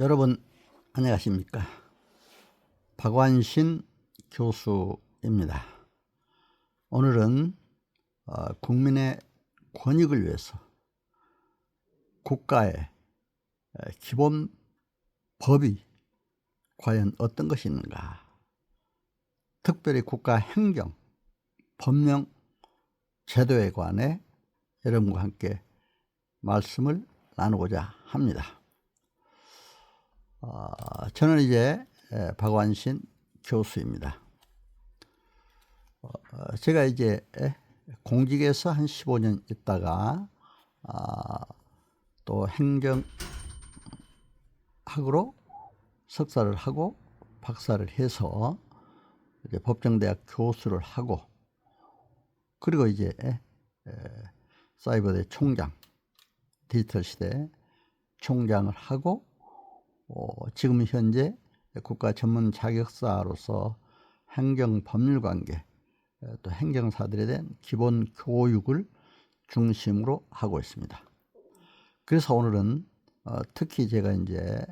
여러분 안녕하십니까? 박완신 교수입니다. 오늘은 국민의 권익을 위해서 국가의 기본 법이 과연 어떤 것이 있는가, 특별히 국가 행정, 법령 제도에 관해 여러분과 함께 말씀을 나누고자 합니다. 저는 이제 박완신 교수입니다. 제가 이제 공직에서 한 15년 있다가 또 행정학으로 석사를 하고 박사를 해서 이제 법정대학 교수를 하고, 그리고 이제 사이버대 총장, 디지털 시대 총장을 하고, 지금 현재 국가 전문 자격사로서 행정 법률 관계, 또 행정사들에 대한 기본 교육을 중심으로 하고 있습니다. 그래서 오늘은 특히 제가 이제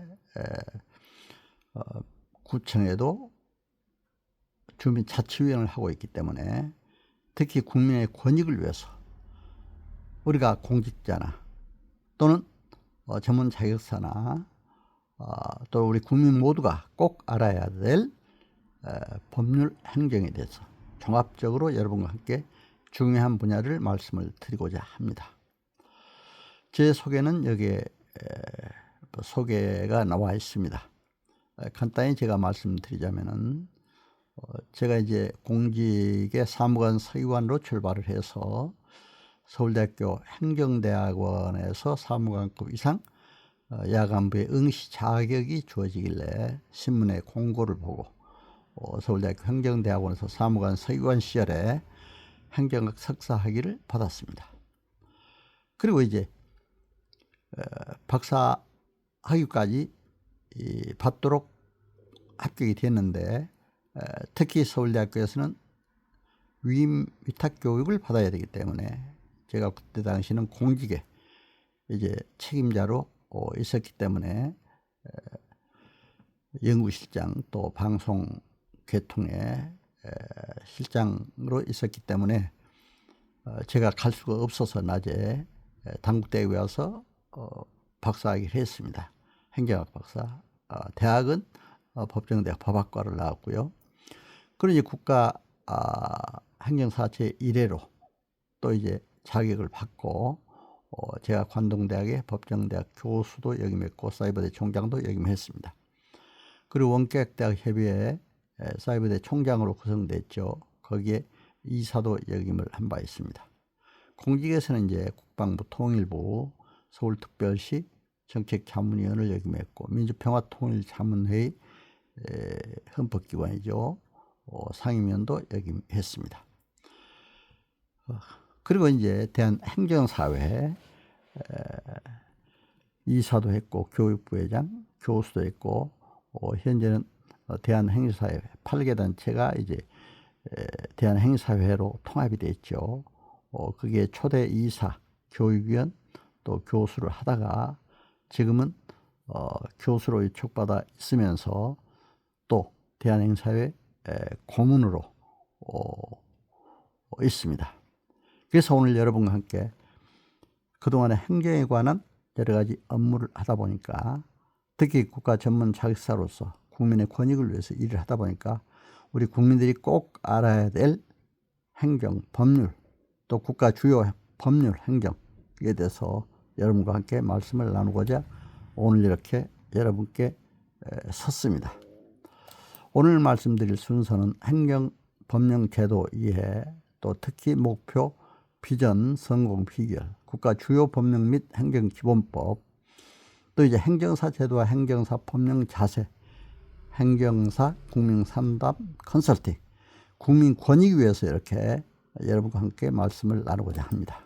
구청에도 주민자치위원을 하고 있기 때문에 특히 국민의 권익을 위해서 우리가 공직자나 또는 전문 자격사나 또 우리 국민 모두가 꼭 알아야 될 법률 행정에 대해서 종합적으로 여러분과 함께 중요한 분야를 말씀을 드리고자 합니다. 제 소개는 여기에 소개가 나와 있습니다. 간단히 제가 말씀드리자면은 제가 이제 공직의 사무관 서기관으로 출발을 해서 서울대학교 행정대학원에서 사무관급 이상 야간부의 응시 자격이 주어지길래 신문에 공고를 보고 서울대학교 행정대학원에서 사무관 서기관 시절에 행정학 석사 학위를 받았습니다. 그리고 이제 박사 학위까지 받도록 합격이 됐는데, 특히 서울대학교에서는 위탁 교육을 받아야 되기 때문에 제가 그때 당시는 공직에 이제 책임자로 있었기 때문에 연구실장 또 방송 개통의 실장으로 있었기 때문에 제가 갈 수가 없어서 낮에 단국대학에 와서 박사학위를 했습니다. 행정학 박사. 대학은 법정대학 법학과를 나왔고요. 그리고 이제 국가 행정사 제1회로 또 이제 자격을 받고 제가 관동대학의 법정대학 교수도 역임했고 사이버대 총장도 역임했습니다. 그리고 원격대학 협의회 사이버대 총장으로 구성됐죠. 거기에 이사도 역임을 한 바 있습니다. 공직에서는 이제 국방부 통일부 서울특별시 정책자문위원을 역임했고, 민주평화통일자문회의 헌법기관이죠. 상임위원도 역임했습니다. 그리고 이제 대한행정사회 이사도 했고 교육부회장, 교수도 했고, 현재는 대한행정사회 8개 단체가 이제 대한행정사회로 통합이 됐죠. 그게 초대 이사, 교육위원, 또 교수를 하다가 지금은 교수로 위촉받아 있으면서 또 대한행정사회 고문으로 있습니다. 그래서 오늘 여러분과 함께 그동안의 행정에 관한 여러 가지 업무를 하다 보니까, 특히 국가 전문 자격사로서 국민의 권익을 위해서 일을 하다 보니까 우리 국민들이 꼭 알아야 될 행정, 법률, 또 국가 주요 법률 행정에 대해서 여러분과 함께 말씀을 나누고자 오늘 이렇게 여러분께 섰습니다. 오늘 말씀드릴 순서는 행정, 법령 제도 이해, 또 특히 목표, 비전, 성공 비결, 국가 주요 법령 및 행정기본법, 또 이제 행정사 제도와 행정사 법령 자세, 행정사 국민 상담 컨설팅, 국민 권익 위해서 이렇게 여러분과 함께 말씀을 나누고자 합니다.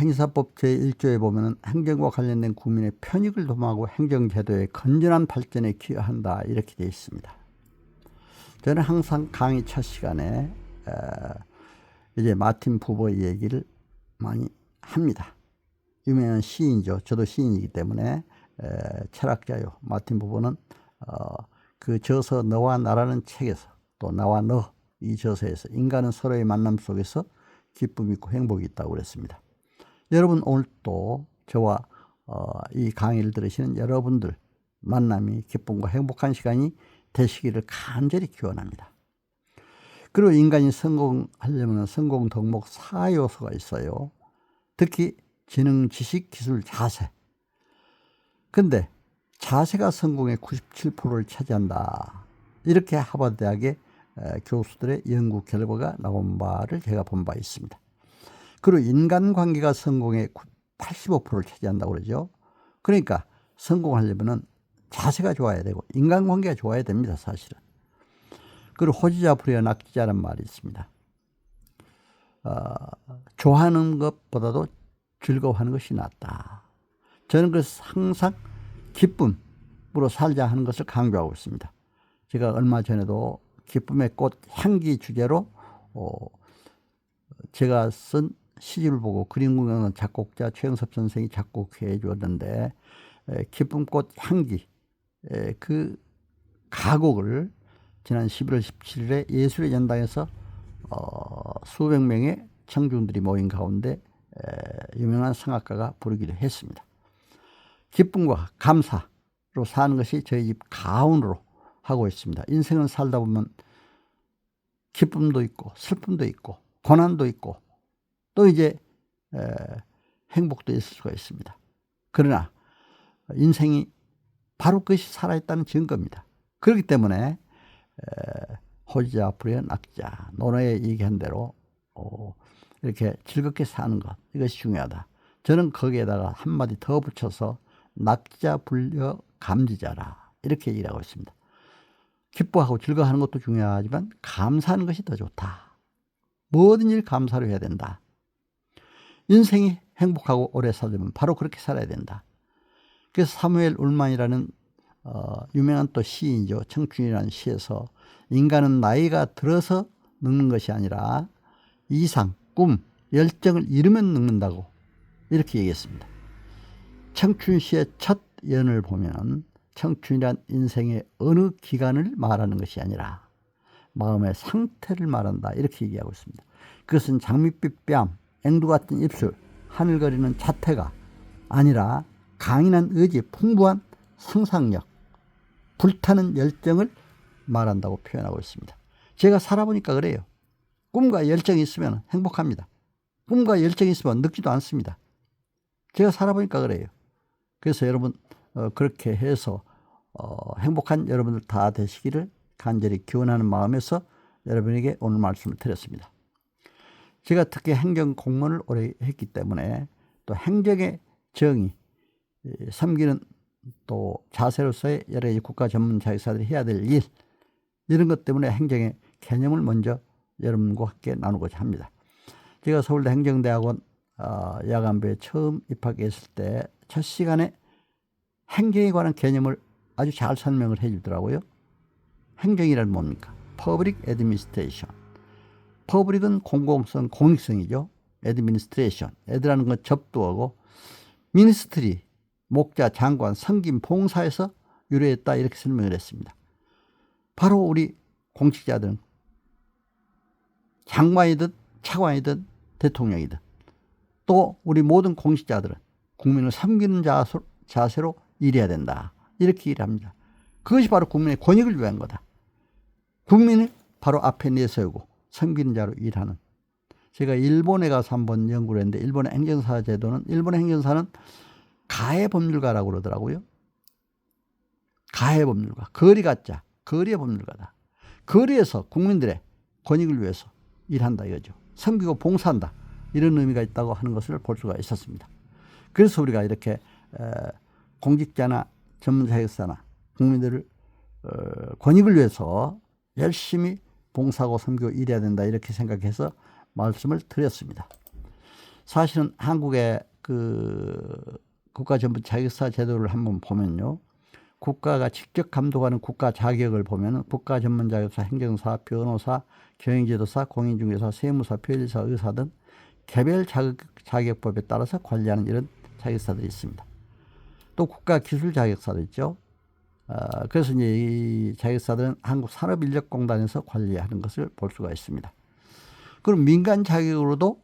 행사법 제1조에 보면 행정과 관련된 국민의 편익을 도모하고 행정제도의 건전한 발전에 기여한다, 이렇게 되어 있습니다. 저는 항상 강의 첫 시간에 이제 마틴 부버의 얘기를 많이 합니다. 유명한 시인이죠. 저도 시인이기 때문에 철학자요. 마틴 부버는 그 저서 너와 나라는 책에서 또 나와 너 이 저서에서 인간은 서로의 만남 속에서 기쁨이 있고 행복이 있다고 그랬습니다. 여러분 오늘 또 저와 이 강의를 들으시는 여러분들 만남이 기쁨과 행복한 시간이 되시기를 간절히 기원합니다. 그리고 인간이 성공하려면 성공 덕목 4요소가 있어요. 특히 지능, 지식, 기술, 자세. 근데 자세가 성공의 97%를 차지한다. 이렇게 하버드 대학의 교수들의 연구 결과가 나온 바를 제가 본 바 있습니다. 그리고 인간관계가 성공의 85%를 차지한다고 그러죠. 그러니까 성공하려면 자세가 좋아야 되고 인간관계가 좋아야 됩니다, 사실은. 그리고 호지자 불여 낙지자라는 말이 있습니다. 좋아하는 것보다도 즐거워하는 것이 낫다. 저는 그래서 항상 기쁨으로 살자 하는 것을 강조하고 있습니다. 제가 얼마 전에도 기쁨의 꽃 향기 주제로 제가 쓴 시집을 보고 그림 구경하는 작곡자 최영섭 선생이 작곡해 주었는데 기쁨꽃 향기 그 가곡을 지난 11월 17일에 예술의 전당에서 수백 명의 청중들이 모인 가운데 유명한 성악가가 부르기로 했습니다. 기쁨과 감사로 사는 것이 저희 집 가훈으로 하고 있습니다. 인생을 살다 보면 기쁨도 있고 슬픔도 있고 고난도 있고 또 이제 행복도 있을 수가 있습니다. 그러나 인생이 바로 그것이 살아있다는 증거입니다. 그렇기 때문에 호지자 불여 낙자 논어에 얘기한 대로 이렇게 즐겁게 사는 것 이것이 중요하다. 저는 거기에다가 한마디 더 붙여서 낙자 불여 감지자라 이렇게 얘기를 하고 있습니다. 기뻐하고 즐거워하는 것도 중요하지만 감사하는 것이 더 좋다. 모든 일 감사로 해야 된다. 인생이 행복하고 오래 살려면 바로 그렇게 살아야 된다. 그래서 사무엘 울만이라는 유명한 또 시인이죠. 청춘이라는 시에서 인간은 나이가 들어서 늙는 것이 아니라 이상, 꿈, 열정을 잃으면 늙는다고 이렇게 얘기했습니다. 청춘 시의 첫 연을 보면 청춘이란 인생의 어느 기간을 말하는 것이 아니라 마음의 상태를 말한다 이렇게 얘기하고 있습니다. 그것은 장밋빛 뺨, 앵두 같은 입술, 하늘거리는 자태가 아니라 강인한 의지, 풍부한 상상력, 불타는 열정을 말한다고 표현하고 있습니다. 제가 살아보니까 그래요. 꿈과 열정이 있으면 행복합니다. 꿈과 열정이 있으면 늙지도 않습니다. 제가 살아보니까 그래요. 그래서 여러분 그렇게 해서 행복한 여러분들 다 되시기를 간절히 기원하는 마음에서 여러분에게 오늘 말씀을 드렸습니다. 제가 특히 행정 공무원을 오래 했기 때문에 또 행정의 정의, 섬기는 또 자세로서의 여러 가지 국가 전문 자격사들이 해야 될 일 이런 것 때문에 행정의 개념을 먼저 여러분과 함께 나누고자 합니다. 제가 서울대 행정대학원 야간부에 처음 입학했을 때 첫 시간에 행정에 관한 개념을 아주 잘 설명을 해 주더라고요. 행정이란 뭡니까? Public Administration. 퍼블릭은 공공성, 공익성이죠. Administration. 애드라는 건 접두하고 미니스트리, 목자, 장관, 성김, 봉사에서 유래했다 이렇게 설명을 했습니다. 바로 우리 공직자들은 장관이든 차관이든 대통령이든 또 우리 모든 공직자들은 국민을 섬기는 자세로 일해야 된다. 이렇게 일을 합니다. 그것이 바로 국민의 권익을 위한 거다. 국민을 바로 앞에 내세우고 섬기는 자로 일하는. 제가 일본에 가서 한번 연구를 했는데 일본의 행정사 제도는 일본의 행정사는 가해법률가라고 그러더라고요. 가해법률가. 거리 같자. 거리의 법률가다. 거리에서 국민들의 권익을 위해서 일한다 이거죠. 섬기고 봉사한다. 이런 의미가 있다고 하는 것을 볼 수가 있었습니다. 그래서 우리가 이렇게 공직자나 전문자격사나 국민들을 권익을 위해서 열심히 봉사하고 섬기고 일해야 된다 이렇게 생각해서 말씀을 드렸습니다. 사실은 한국의 그 국가 전문 자격사 제도를 한번 보면요. 국가가 직접 감독하는 국가 자격을 보면 국가 전문 자격사, 행정사, 변호사, 경영지도사, 공인중개사, 세무사, 변리사, 의사 등 개별 자격법에 따라서 관리하는 이런 자격사들이 있습니다. 또 국가 기술 자격사도 있죠. 그래서 이제 이 자격사들은 한국산업인력공단에서 관리하는 것을 볼 수가 있습니다. 그럼 민간 자격으로도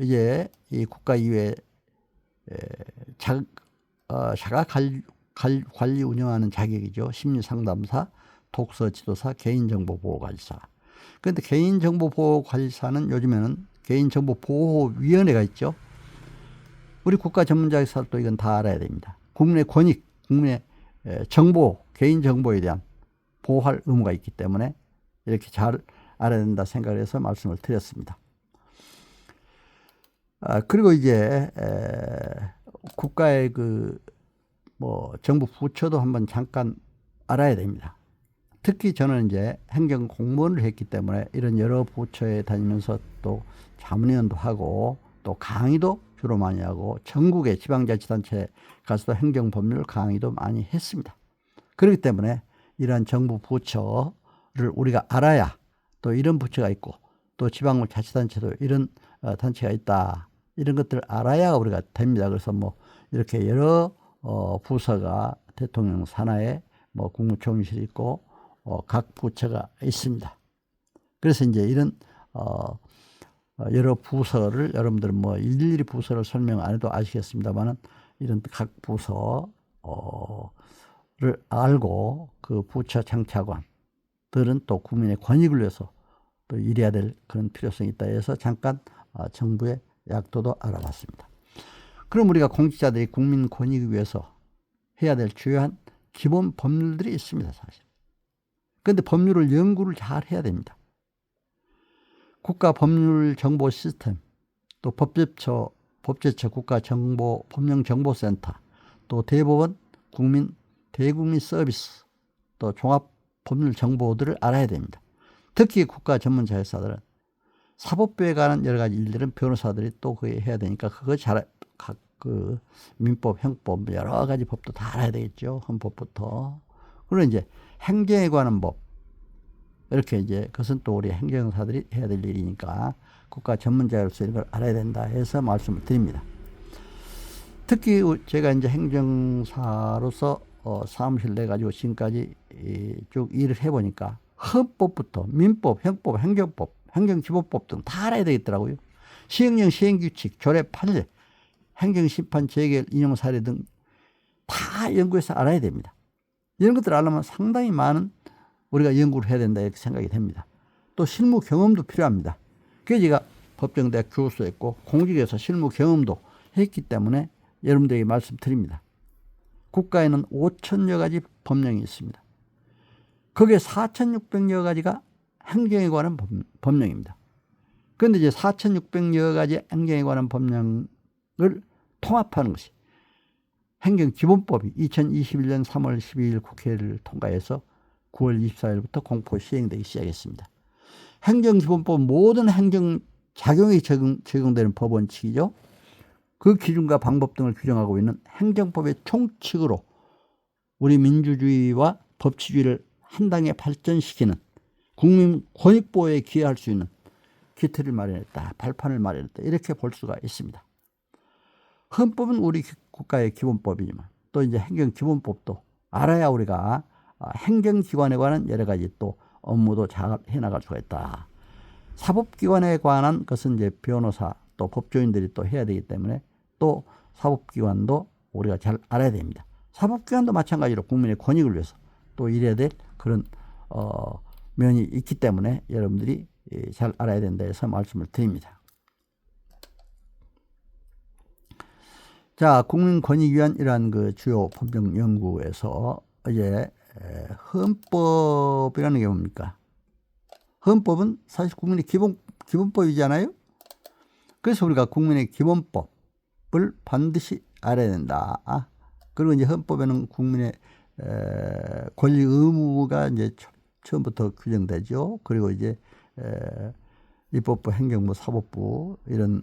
이제 이 국가 이외에 자가 관리 운영하는 자격이죠. 심리상담사, 독서지도사, 개인정보보호관리사. 그런데 개인정보보호관리사는 요즘에는 개인정보보호위원회가 있죠. 우리 국가 전문자격사도 이건 다 알아야 됩니다. 국민의 권익, 국민의 정보, 개인정보에 대한 보호할 의무가 있기 때문에 이렇게 잘 알아야 된다 생각을 해서 말씀을 드렸습니다. 그리고 이제 국가의 정부 부처도 한번 잠깐 알아야 됩니다. 특히 저는 이제 행정 공무원을 했기 때문에 이런 여러 부처에 다니면서 또 자문위원도 하고 또 강의도 주로 많이 하고 전국의 지방자치단체 가서도 행정법률 강의도 많이 했습니다. 그렇기 때문에 이러한 정부 부처를 우리가 알아야 또 이런 부처가 있고 또 지방자치단체도 이런 단체가 있다. 이런 것들을 알아야 우리가 됩니다. 그래서 뭐 이렇게 여러 부서가 대통령 산하에 뭐 국무총리실이 있고 각 부처가 있습니다. 그래서 이제 이런 여러 부서를 여러분들은 뭐 일일이 부서를 설명 안 해도 아시겠습니다만은 이런 각 부서를 알고 그 부처 장차관들은 또 국민의 권익을 위해서 또 일해야 될 그런 필요성이 있다 해서 잠깐 정부의 약도도 알아봤습니다. 그럼 우리가 공직자들이 국민 권익을 위해서 해야 될 주요한 기본 법률들이 있습니다, 사실. 그런데 법률을 연구를 잘 해야 됩니다. 국가 법률 정보 시스템, 또 법제처 국가정보 법령정보센터, 또 대법원 대국민 서비스, 또 종합 법률 정보들을 알아야 됩니다. 특히 국가 전문 자격사들은 사법부에 관한 여러 가지 일들은 변호사들이 또 그게 해야 되니까 그거 그 민법, 형법 여러 가지 법도 다 알아야 되겠죠. 헌법부터. 그리고 이제 행정에 관한 법 이렇게 이제 그것은 또 우리 행정사들이 해야 될 일이니까 국가 전문자로서 이걸 알아야 된다 해서 말씀을 드립니다. 특히 제가 이제 행정사로서 사무실 내 가지고 지금까지 쭉 일을 해보니까 헌법부터 민법, 형법, 행정법, 행정기본법 등 다 알아야 되겠더라고요. 시행령, 시행규칙, 조례, 판례, 행정심판, 재결, 인용 사례 등 다 연구해서 알아야 됩니다. 이런 것들을 알려면 상당히 많은 우리가 연구를 해야 된다 이렇게 생각이 됩니다. 또 실무 경험도 필요합니다. 그래서 제가 법정대학 교수했고 공직에서 실무 경험도 했기 때문에 여러분들에게 말씀드립니다. 국가에는 5천여 가지 법령이 있습니다. 거기에 4,600여 가지가 행정에 관한 법령입니다. 그런데 이제 4,600여 가지 행정에 관한 법령을 통합하는 것이 행정기본법이 2021년 3월 12일 국회를 통과해서 9월 24일부터 공포 시행되기 시작했습니다. 행정기본법 모든 행정작용에 적용되는 법 원칙이죠. 그 기준과 방법 등을 규정하고 있는 행정법의 총칙으로 우리 민주주의와 법치주의를 한 단계 발전시키는 국민 권익보호에 기여할 수 있는 기틀을 마련했다. 발판을 마련했다. 이렇게 볼 수가 있습니다. 헌법은 우리 국가의 기본법이지만 또 이제 행정기본법도 알아야 우리가 행정기관에 관한 여러 가지 또 업무도 잘 해나갈 수가 있다. 사법기관에 관한 것은 이제 변호사 또 법조인들이 또 해야 되기 때문에 또 사법기관도 우리가 잘 알아야 됩니다. 사법기관도 마찬가지로 국민의 권익을 위해서 또 일해야 될 그런 면이 있기 때문에 여러분들이 잘 알아야 된다 해서 말씀을 드립니다. 자, 국민권익위원 이러한 그 주요 법령 연구에서 이제 헌법이라는 게 뭡니까? 헌법은 사실 국민의 기본법이잖아요. 그래서 우리가 국민의 기본법을 반드시 알아야 된다. 그리고 이제 헌법에는 국민의 권리 의무가 이제 처음부터 규정되죠. 그리고 이제 입법부, 행정부, 사법부 이런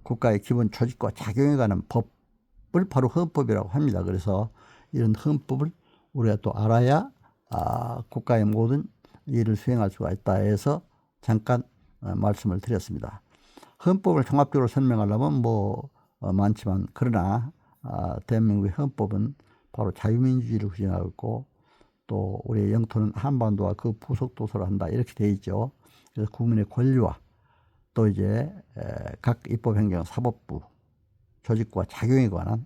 국가의 기본 조직과 작용에 관한 법을 바로 헌법이라고 합니다. 그래서 이런 헌법을 우리가 또 알아야 국가의 모든 일을 수행할 수가 있다 해서 잠깐 말씀을 드렸습니다. 헌법을 종합적으로 설명하려면 뭐 많지만 그러나 대한민국의 헌법은 바로 자유민주주의를 규정하고 있고 또 우리의 영토는 한반도와 그 부속 도서를 한다 이렇게 되어 있죠. 그래서 국민의 권리와 또 이제 각 입법행정 사법부 조직과 작용에 관한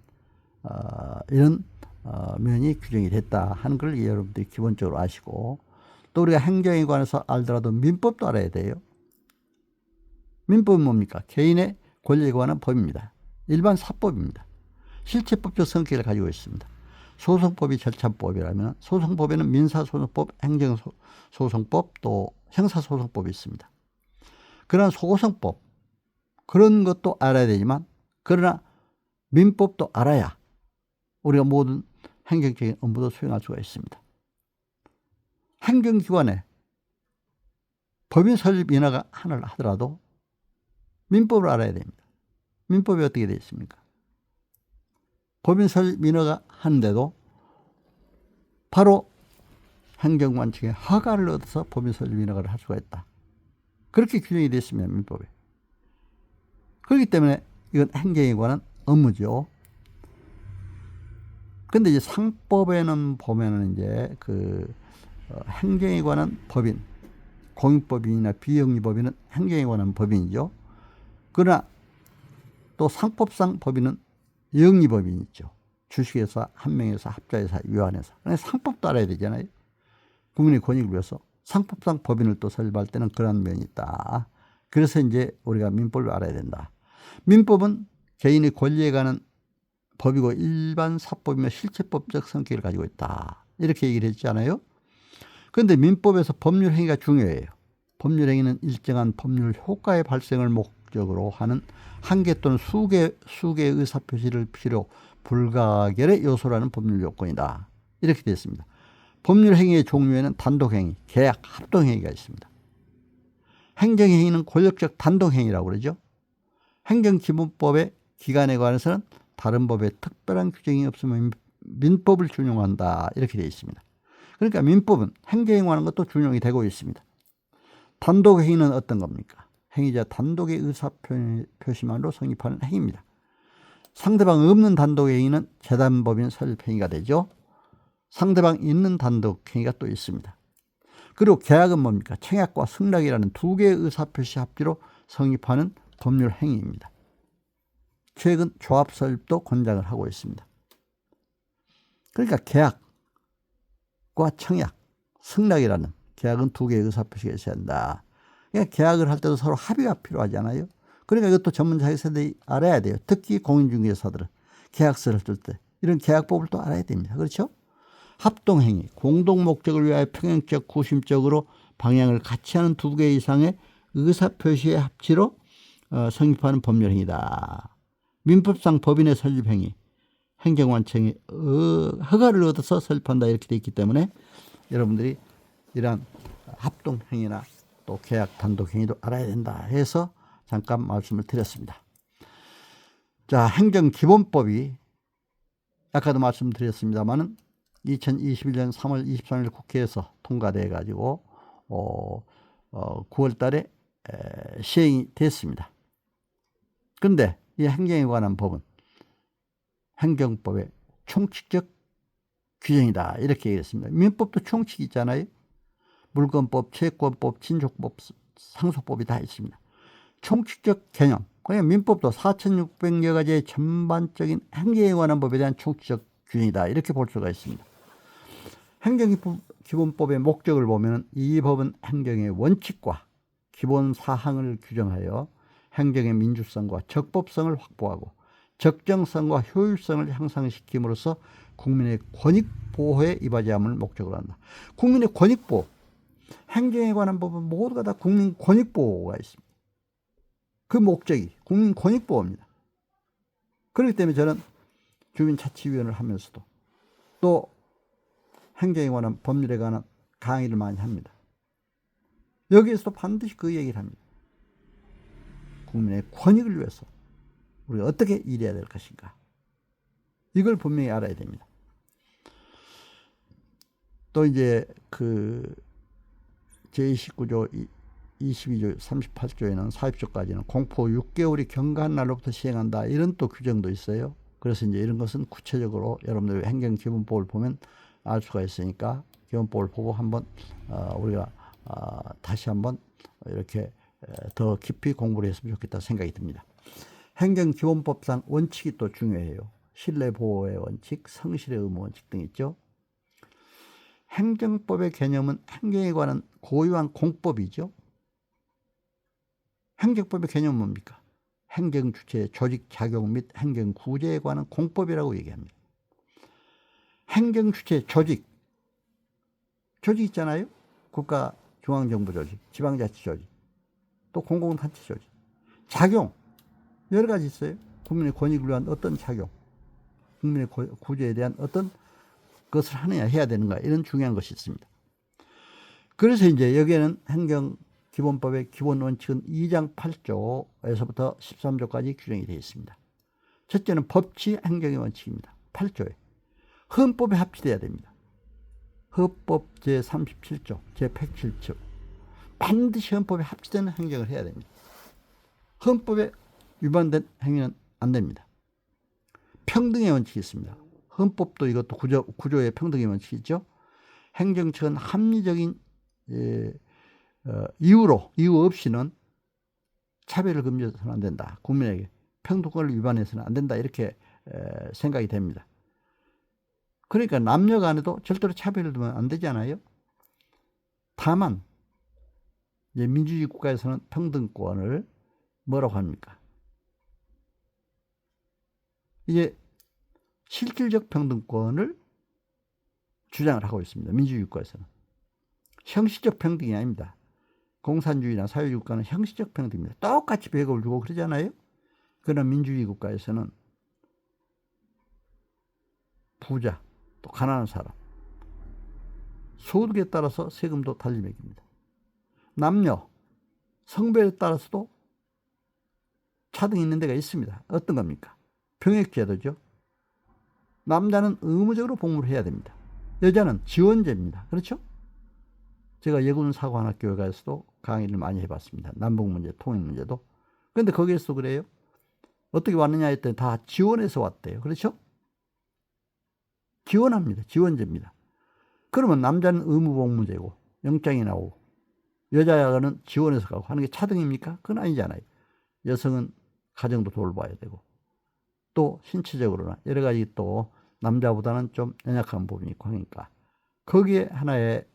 이런 면이 규정이 됐다 하는 걸 여러분들이 기본적으로 아시고 또 우리가 행정에 관해서 알더라도 민법도 알아야 돼요. 민법은 뭡니까? 개인의 권리에 관한 법입니다. 일반 사법입니다. 실체법적 성격을 가지고 있습니다. 소송법이 절차법이라면 소송법에는 민사소송법, 행정소송법, 또 형사소송법이 있습니다. 그런 소송법 그런 것도 알아야 되지만 그러나 민법도 알아야 우리가 모든 행정적인 업무도 수행할 수가 있습니다. 행정기관에 법인 설립 인하가 하나를 하더라도 민법을 알아야 됩니다. 민법이 어떻게 되어 있습니까? 법인 설립 인하가 하는데도 바로 행정관 측의 허가를 얻어서 법인 설립 인하를 할 수가 있다. 그렇게 규정이 되어 있습니다. 민법에. 그렇기 때문에 이건 행정에 관한 업무죠. 근데 이제 상법에는 보면은 이제 행정에 관한 법인, 공익법인이나 비영리법인은 행정에 관한 법인이죠. 그러나 또 상법상 법인은 영리법인이 있죠. 주식회사, 한명회사, 합자회사, 유한회사. 상법도 알아야 되잖아요. 국민의 권익을 위해서 상법상 법인을 또 설립할 때는 그런 면이 있다. 그래서 이제 우리가 민법을 알아야 된다. 민법은 개인의 권리에 관한 법이고 일반 사법이며 실체법적 성격을 가지고 있다. 이렇게 얘기를 했잖아요. 그런데 민법에서 법률 행위가 중요해요. 법률 행위는 일정한 법률 효과의 발생을 목적으로 하는 한 개 또는 수개의 의사표시를 필요 불가결의 요소라는 법률 요건이다. 이렇게 되어 있습니다. 법률 행위의 종류에는 단독행위, 계약, 합동행위가 있습니다. 행정행위는 권력적 단독행위라고 그러죠. 행정기본법의 기간에 관해서는 다른 법에 특별한 규정이 없으면 민법을 준용한다. 이렇게 되어 있습니다. 그러니까 민법은 행정에 관한 것도 준용이 되고 있습니다. 단독행위는 어떤 겁니까? 행위자 단독의 의사표시만으로 성립하는 행위입니다. 상대방 없는 단독행위는 재단법인 설립행위가 되죠. 상대방 있는 단독행위가 또 있습니다. 그리고 계약은 뭡니까? 청약과 승낙이라는 두 개의 의사표시 합치로 성립하는 법률 행위입니다. 최근 조합 설립도 권장을 하고 있습니다. 그러니까 계약과 청약, 승낙이라는 계약은 두 개의 의사표시가 있어야 한다. 그러니까 계약을 할 때도 서로 합의가 필요하잖아요. 그러니까 이것도 전문 자격사들이 알아야 돼요. 특히 공인중개사들은 계약서를 쓸 때 이런 계약법을 또 알아야 됩니다. 그렇죠? 합동행위, 공동 목적을 위하여 평행적, 구심적으로 방향을 같이 하는 두 개 이상의 의사표시의 합치로 성립하는 법률행위다. 민법상 법인의 설립행위, 행정관청이 허가를 얻어서 설립한다 이렇게 되어 있기 때문에 여러분들이 이러한 합동행위나 또 계약 단독행위도 알아야 된다 해서 잠깐 말씀을 드렸습니다. 자, 행정기본법이 아까도 말씀드렸습니다만은 2021년 3월 23일 국회에서 통과돼 가지고 9월 달에 시행이 됐습니다. 그런데 이 행정에 관한 법은 행정법의 총칙적 규정이다 이렇게 얘기했습니다. 민법도 총칙이 있잖아요. 물권법, 채권법, 친족법, 상속법이 다 있습니다. 총칙적 개념, 그냥 민법도 4,600여 가지의 전반적인 행정에 관한 법에 대한 총칙적 규정이다 이렇게 볼 수가 있습니다. 행정기본법의 목적을 보면 이 법은 행정의 원칙과 기본 사항을 규정하여 행정의 민주성과 적법성을 확보하고 적정성과 효율성을 향상시킴으로써 국민의 권익 보호에 이바지함을 목적으로 한다. 국민의 권익 보호, 행정에 관한 법은 모두가 다 국민 권익 보호가 있습니다. 그 목적이 국민 권익 보호입니다. 그렇기 때문에 저는 주민자치위원회를 하면서도 또 행정에 관한 법률에 관한 강의를 많이 합니다. 여기에서도 반드시 그 얘기를 합니다. 국민의 권익을 위해서 우리가 어떻게 일해야 될 것인가. 이걸 분명히 알아야 됩니다. 또 이제 제29조 22조 38조에는 40조까지는 공포 6개월이 경과한 날로부터 시행한다. 이런 또 규정도 있어요. 그래서 이제 이런 것은 구체적으로 여러분들 행정기본법을 보면 알 수가 있으니까 기본법을 보고 한번 우리가 다시 한번 이렇게 더 깊이 공부를 했으면 좋겠다 생각이 듭니다. 행정기본법상 원칙이 또 중요해요. 신뢰보호의 원칙, 성실의 의무 원칙 등 있죠. 행정법의 개념은 행정에 관한 고유한 공법이죠. 행정법의 개념은 뭡니까? 행정주체, 조직작용 및 행정구제에 관한 공법이라고 얘기합니다. 행정주체, 조직 있잖아요. 국가 중앙정부 조직, 지방자치 조직, 또 공공단체 조직. 작용, 여러 가지 있어요. 국민의 권익을 위한 어떤 작용, 국민의 구제에 대한 어떤 것을 하느냐, 해야 되는가, 이런 중요한 것이 있습니다. 그래서 이제 여기에는 행정기본법의 기본 원칙은 2장 8조에서부터 13조까지 규정이 되어 있습니다. 첫째는 법치 행정의 원칙입니다. 8조에. 헌법에 합치돼야 됩니다. 헌법 제37조, 제107조. 반드시 헌법에 합치되는 행정을 해야 됩니다. 헌법에 위반된 행위는 안 됩니다. 평등의 원칙이 있습니다. 헌법도 이것도 구조의 평등의 원칙이 있죠. 행정처는 합리적인 이유 없이는 차별을 금지해서는 안 된다. 국민에게 평등권을 위반해서는 안 된다. 이렇게 생각이 됩니다. 그러니까 남녀 간에도 절대로 차별을 두면 안 되잖아요. 다만 이제 민주주의 국가에서는 평등권을 뭐라고 합니까? 이제 실질적 평등권을 주장을 하고 있습니다. 민주주의 국가에서는. 형식적 평등이 아닙니다. 공산주의나 사회주의 국가는 형식적 평등입니다. 똑같이 배급을 주고 그러잖아요. 그러나 민주주의 국가에서는 부자, 또 가난한 사람, 소득에 따라서 세금도 달리 매깁니다. 남녀, 성별에 따라서도 차등이 있는 데가 있습니다. 어떤 겁니까? 병역제도죠. 남자는 의무적으로 복무를 해야 됩니다. 여자는 지원제입니다. 그렇죠? 제가 예군사관학교에 가서도 강의를 많이 해봤습니다. 남북문제, 통일문제도. 그런데 거기에서 그래요. 어떻게 왔느냐 했더니 다 지원해서 왔대요. 그렇죠? 지원합니다. 지원제입니다. 그러면 남자는 의무복무제고 영장이 나오고 여자는 지원해서 가고 하는 게 차등입니까? 그건 아니잖아요. 여성은 가정도 돌봐야 되고 또 신체적으로나 여러 가지 또 남자보다는 좀 연약한 부분이 있고 하니까 거기에 하나의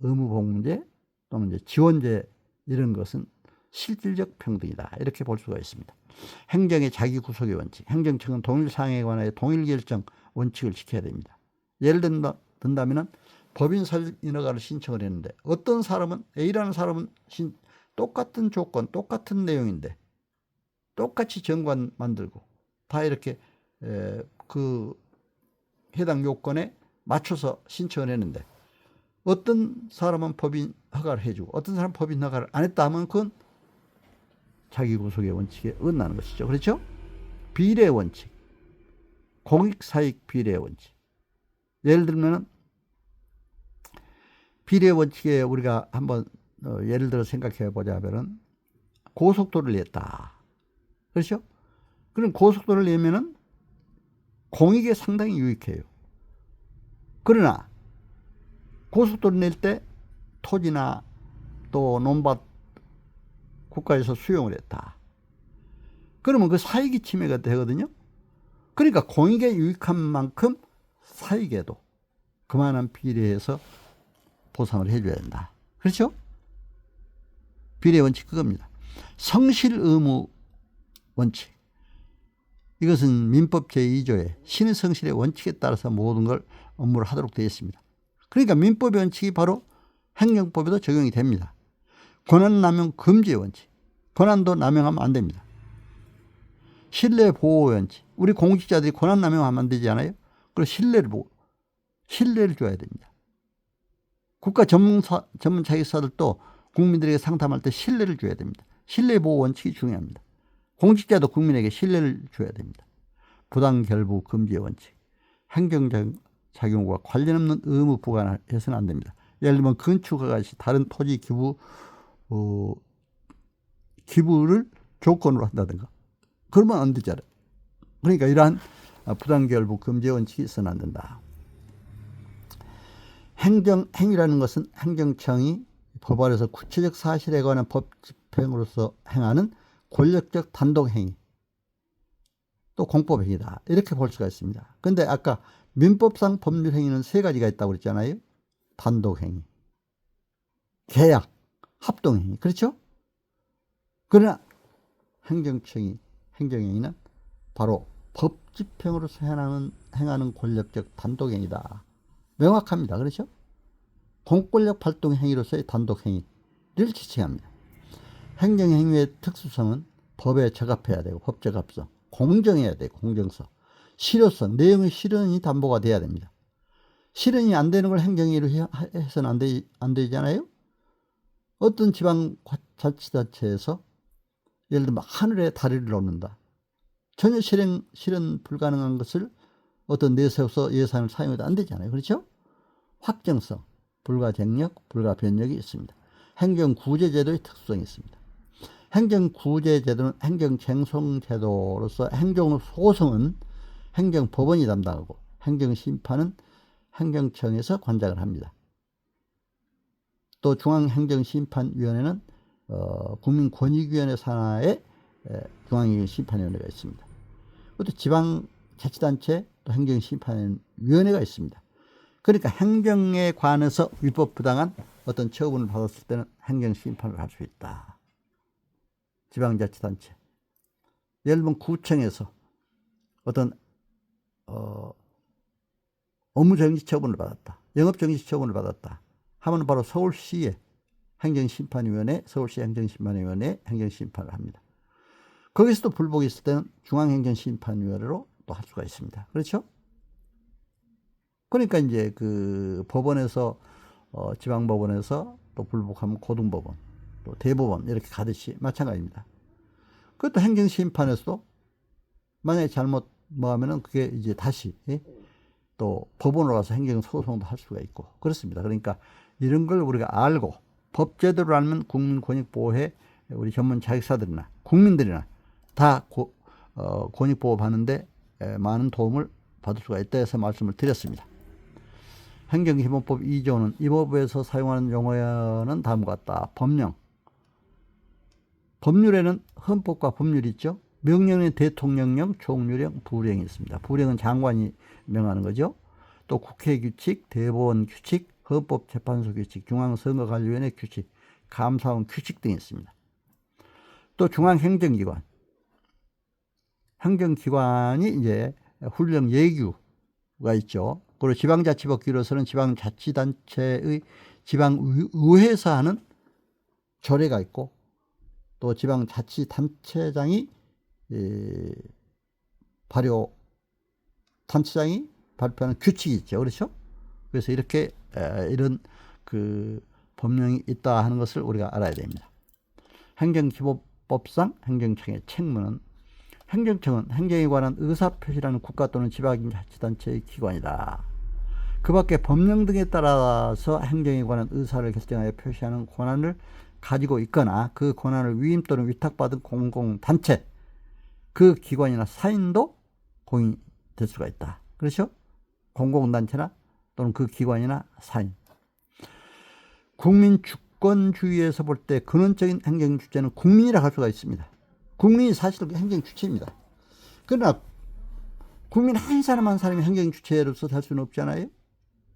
의무복무제 또는 이제 지원제 이런 것은 실질적 평등이다. 이렇게 볼 수가 있습니다. 행정의 자기 구속의 원칙. 행정청은 동일사항에 관하여 동일결정 원칙을 지켜야 됩니다. 예를 든다면 법인 설립 인허가를 신청을 했는데 어떤 사람은 A라는 사람은 똑같은 조건, 똑같은 내용인데 똑같이 정관 만들고 다 이렇게 그 해당 요건에 맞춰서 신청을 했는데 어떤 사람은 법인 허가를 해주고 어떤 사람은 법인 허가를 안 했다 하면 그건 자기 구속의 원칙에 어긋나는 것이죠. 그렇죠? 비례 원칙, 공익사익 비례 원칙. 예를 들면 비례 원칙에 우리가 한번 예를 들어 생각해 보자면은 고속도로를 냈다. 그렇죠? 그럼 고속도로를 내면은 공익에 상당히 유익해요. 그러나 고속도로 낼 때 토지나 또 논밭 국가에서 수용을 했다. 그러면 그 사익이 침해가 되거든요. 그러니까 공익에 유익한 만큼 사익에도 그만한 비례해서 보상을 해줘야 된다. 그렇죠? 비례 원칙 그겁니다. 성실 의무 원칙. 이것은 민법 제2조에 신의 성실의 원칙에 따라서 모든 걸 업무를 하도록 되어 있습니다. 그러니까 민법의 원칙이 바로 행정법에도 적용이 됩니다. 권한남용 금지의 원칙. 권한도 남용하면 안 됩니다. 신뢰보호 원칙. 우리 공직자들이 권한 남용하면 안 되지 않아요? 그래서 신뢰를 줘야 됩니다. 국가 전문 자격사들도 국민들에게 상담할 때 신뢰를 줘야 됩니다. 신뢰보호 원칙이 중요합니다. 공직자도 국민에게 신뢰를 줘야 됩니다. 부당결부 금지의 원칙. 행정작용과 관련 없는 의무 부과해서는 안 됩니다. 예를 들면 건축과 같이 다른 토지 기부를 조건으로 한다든가 그러면 안 되잖아요. 그러니까 이러한 부당결부 금지 원칙이 있어는 안 된다. 행위라는 것은 행정청이 법원에서 구체적 사실에 관한 법 집행으로서 행하는 권력적 단독행위, 또 공법행위다. 이렇게 볼 수가 있습니다. 그런데 아까 민법상 법률행위는 세 가지가 있다고 그랬잖아요. 단독행위, 계약, 합동행위. 그렇죠? 그러나 행정행위는 바로 법 집행으로서 행하는 권력적 단독행위다. 명확합니다. 그렇죠? 공권력 발동 행위로서의 단독행위를 지칭합니다. 행정행위의 특수성은 법에 적합해야 되고, 법적합성, 공정해야 되고, 공정성, 실효성, 내용의 실현이 담보가 돼야 됩니다. 실현이 안 되는 걸 행정행위로 해서는 안 되잖아요. 어떤 지방자치단체에서 예를 들면 하늘에 다리를 놓는다. 전혀 실현 불가능한 것을 어떤 내세워서 예산을 사용해도 안 되잖아요. 그렇죠? 확정성, 불가쟁력, 불가변력이 있습니다. 행정구제제도의 특수성이 있습니다. 행정구제제도는 행정쟁송제도로서 행정소송은 행정법원이 담당하고 행정심판은 행정청에서 관장을 합니다. 또 중앙행정심판위원회는 국민권익위원회 산하에 중앙행정심판위원회가 있습니다. 또 지방자치단체 또 행정심판위원회가 있습니다. 그러니까 행정에 관해서 위법부당한 어떤 처분을 받았을 때는 행정심판을 할 수 있다. 지방자치단체, 예를 들면 구청에서 어떤 업무정지 처분을 받았다, 영업정지 처분을 받았다 하면 바로 서울시의 행정심판위원회, 서울시 행정심판위원회 행정심판을 합니다. 거기서도 불복이 있을 때는 중앙행정심판위원회로 또 할 수가 있습니다. 그렇죠? 그러니까 이제 그 법원에서 지방법원에서 또 불복하면 고등법원, 또 대법원 이렇게 가듯이 마찬가지입니다. 그것도 행정심판에서도 만약에 잘못 하면은 그게 이제 다시 또 법원으로 가서 행정소송도 할 수가 있고 그렇습니다. 그러니까 이런 걸 우리가 알고 법제도를 알면 국민권익보호에 우리 전문 자격사들이나 국민들이나 다 권익보호하는데 많은 도움을 받을 수가 있다 해서 말씀을 드렸습니다. 행정기본법 2조는 이 법에서 사용하는 용어는 다음과 같다. 법률에는 헌법과 법률이 있죠. 명령은 대통령령, 총률령, 부령이 있습니다. 부령은 장관이 명하는 거죠. 또 국회 규칙, 대법원 규칙, 헌법재판소 규칙, 중앙선거관리위원회 규칙, 감사원 규칙 등이 있습니다. 또 중앙행정기관, 행정기관이 이제 훈령 예규가 있죠. 그리고 지방자치법규로서는 지방자치단체의 지방의회에서 하는 조례가 있고, 또 지방자치단체장이 단체장이 발표하는 규칙이 있죠. 그렇죠? 그래서 이렇게 이런 그 법령이 있다 하는 것을 우리가 알아야 됩니다. 행정기본법상 행정청의 책무는, 행정청은 행정에 관한 의사표시라는 국가 또는 지방자치단체의 기관이다. 그 밖에 법령 등에 따라서 행정에 관한 의사를 결정하여 표시하는 권한을 가지고 있거나 그 권한을 위임 또는 위탁받은 공공단체, 그 기관이나 사인도 공인이 될 수가 있다. 그렇죠? 공공단체나 또는 그 기관이나 사인. 국민 주권주의에서 볼 때 근원적인 행정 주체는 국민이라고 할 수가 있습니다. 국민이 사실 행정 주체입니다. 그러나 국민 한 사람 한 사람이 행정 주체로서 살 수는 없잖아요.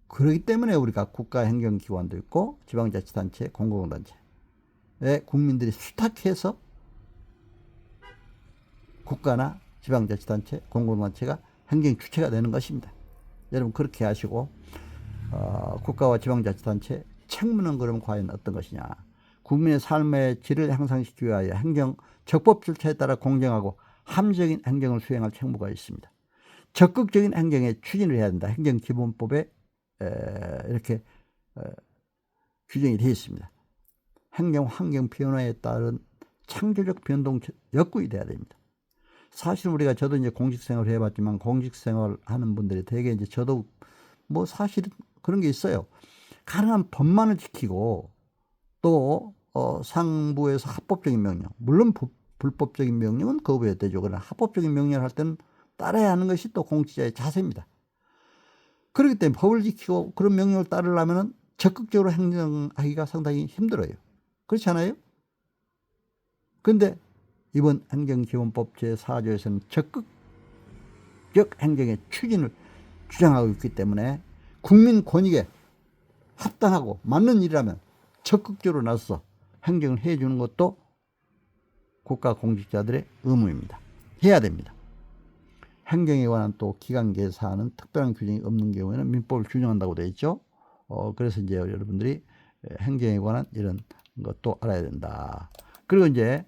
그렇기 때문에 우리가 국가 행정기관도 있고 지방자치단체, 공공단체에 국민들이 수탁해서 국가나 지방자치단체, 공공단체가 행정 주체가 되는 것입니다. 여러분 그렇게 하시고 국가와 지방자치단체 책무는 그럼 과연 어떤 것이냐. 국민의 삶의 질을 향상시키기 위하여 행정 적법 절차에 따라 공정하고 합리적인 행정을 수행할 책무가 있습니다. 적극적인 행정에 추진을 해야 된다. 행정기본법에 이렇게 규정이 되어 있습니다. 행정 환경 변화에 따른 창조적 변동 역군이 돼야 됩니다. 사실 우리가 저도 이제 공직생활을 해봤지만 공직생활 하는 분들이 되게 이제 저도 뭐 사실 그런 게 있어요. 가능한 법만을 지키고 또 상부에서 합법적인 명령, 물론 불법적인 명령은 거부해야 되죠. 그러나 합법적인 명령을 할 때는 따라야 하는 것이 또 공직자의 자세입니다. 그렇기 때문에 법을 지키고 그런 명령을 따르려면 적극적으로 행정하기가 상당히 힘들어요. 그렇지 않아요? 그런데 이번 행정기본법 제4조에서는 적극적 행정의 추진을 주장하고 있기 때문에 국민 권익에 합당하고 맞는 일이라면 적극적으로 나서서 행정을 해주는 것도 국가 공직자들의 의무입니다. 해야 됩니다. 행정에 관한 또 기관 개사는 특별한 규정이 없는 경우에는 민법을 준용한다고 되어 있죠. 그래서 이제 여러분들이 행정에 관한 이런 것도 알아야 된다. 그리고 이제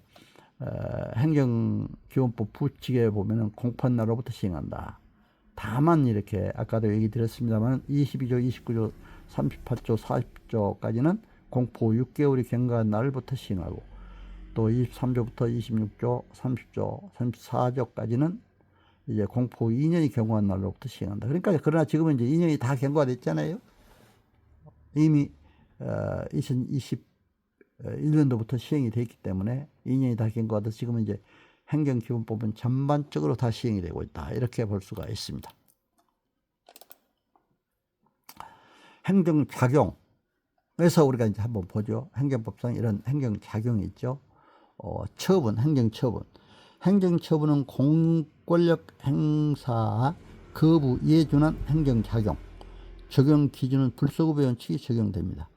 행정기본법 부칙에 보면은 공포한 날로부터 시행한다. 다만 이렇게 아까도 얘기 드렸습니다만 22조, 29조, 38조, 40조까지는 공포 6개월이 경과한 날부터 시행하고 또 23조부터 26조, 30조, 34조까지는 이제 공포 2년이 경과한 날로부터 시행한다. 그러니까 그러나 지금은 이제 2년이 다 경과됐잖아요. 이미 2021년도부터 시행이 됐기 때문에 2년이 다 경과돼서 지금은 이제 행정기본법은 전반적으로 다 시행이 되고 있다. 이렇게 볼 수가 있습니다. 행정작용에서 우리가 이제 한번 보죠. 행정법상 이런 행정작용이 있죠. 처분, 행정처분. 행정처분은 공권력 행사 거부에 준한 행정작용. 적용 기준은 불소급의 원칙이 적용됩니다.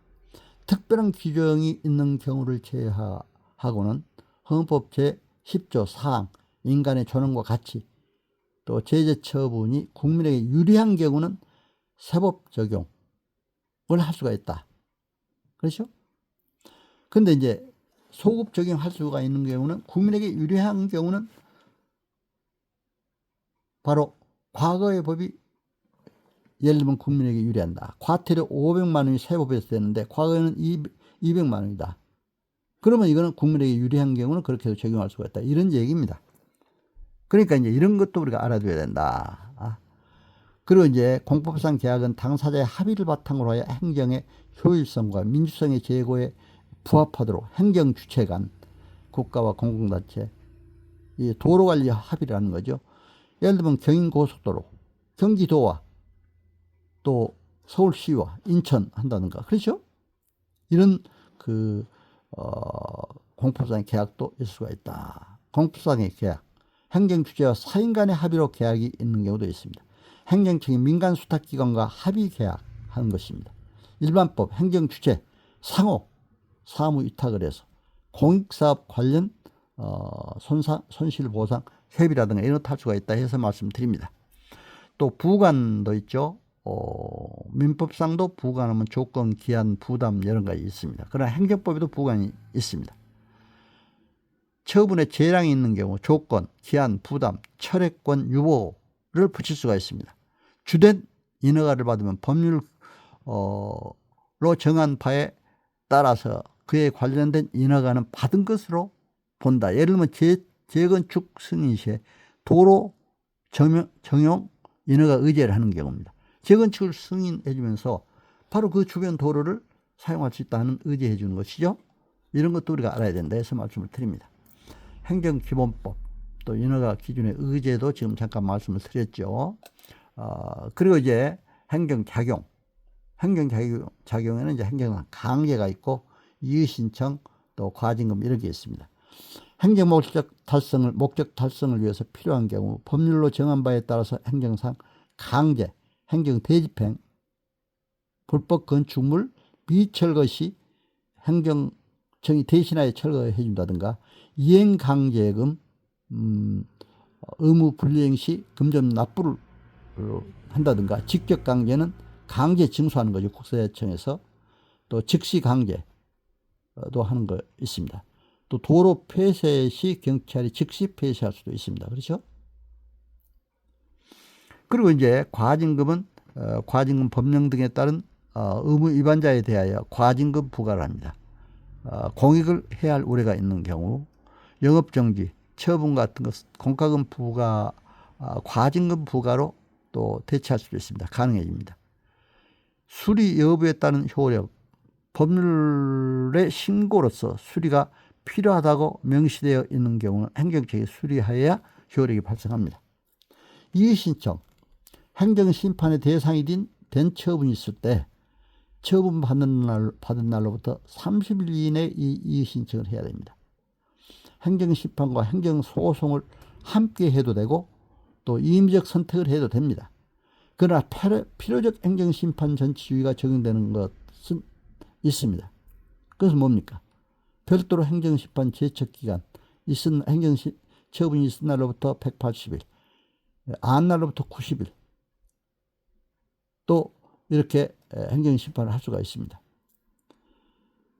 특별한 규정이 있는 경우를 제외하고는 헌법 제10조 4항 인간의 존엄과 가치 또 제재 처분이 국민에게 유리한 경우는 세법 적용을 할 수가 있다. 그렇죠? 근데 이제 소급 적용할 수가 있는 경우는 국민에게 유리한 경우는 바로 과거의 법이 예를 들면 국민에게 유리한다. 과태료 500만 원이 세법에서 되는데 과거에는 200만 원이다. 그러면 이거는 국민에게 유리한 경우는 그렇게 해서 적용할 수가 있다. 이런 얘기입니다. 그러니까 이제 이런 것도 우리가 알아둬야 된다. 그리고 이제 공법상 계약은 당사자의 합의를 바탕으로 하여 행정의 효율성과 민주성의 제고에 부합하도록 행정 주체 간 국가와 공공단체 이 도로관리 합의라는 거죠. 예를 들면 경인고속도로, 경기도와 또 서울시와 인천 한다든가 그렇죠? 이런 공법상의 계약도 있을 수가 있다. 공법상의 계약, 행정주체와 사인 간의 합의로 계약이 있는 경우도 있습니다. 행정청이 민간 수탁기관과 합의 계약하는 것입니다. 일반법, 행정주체, 상호, 사무 위탁을 해서 공익사업 관련 손실보상 협의라든가 이런 것도 할 수가 있다 해서 말씀드립니다. 또 부관도 있죠. 민법상도 부관하면 조건, 기한, 부담 이런 가지 있습니다. 그러나 행정법에도 부관이 있습니다. 처분에 재량이 있는 경우 조건, 기한, 부담, 철회권 유보를 붙일 수가 있습니다. 주된 인허가를 받으면 법률로 정한 바에 따라서 그에 관련된 인허가는 받은 것으로 본다. 예를 들면 재건축 승인 시에 도로 정용 인허가 의제를 하는 경우입니다. 재건축을 승인해 주면서 바로 그 주변 도로를 사용할 수 있다는 의제해 주는 것이죠. 이런 것도 우리가 알아야 된다 해서 말씀을 드립니다. 행정기본법 또 인허가 기준의 의제도 지금 잠깐 말씀을 드렸죠. 그리고 이제 행정작용. 행정작용에는 이제 행정 강제가 있고 이의신청 또 과징금 이런 게 있습니다. 행정 목적 달성을 위해서 필요한 경우 법률로 정한 바에 따라서 행정상 강제, 행정 대집행, 불법 건축물 미철거 시 행정청이 대신하여 철거해 준다든가 이행강제금 의무 불이행 시 금전 납부를 한다든가 직접 강제는 강제 징수하는 거죠. 국세청에서 또 즉시 강제도 하는 거 있습니다. 또 도로 폐쇄 시 경찰이 즉시 폐쇄할 수도 있습니다. 그렇죠? 그리고 이제 과징금은 과징금 법령 등에 따른 의무 위반자에 대하여 과징금 부과를 합니다. 공익을 해할 우려가 있는 경우 영업정지, 처분 같은 것 공과금 부과, 과징금 부과로 또 대체할 수도 있습니다. 가능해집니다. 수리 여부에 따른 효력, 법률의 신고로서 수리가 필요하다고 명시되어 있는 경우는 행정처에 수리하여야 효력이 발생합니다. 이의신청, 행정심판의 대상이 된 처분이 있을 때 처분 받은 날로부터 30일 이내에 이의신청을 해야 됩니다. 행정심판과 행정소송을 함께 해도 되고 또 임의적 선택을 해도 됩니다. 그러나 필요적 행정심판 전치주의가 적용되는 것은 있습니다. 그것은 뭡니까? 별도로 행정심판 제척기간, 처분이 있은 날로부터 180일, 안 날로부터 90일, 또 이렇게 행정심판을 할 수가 있습니다.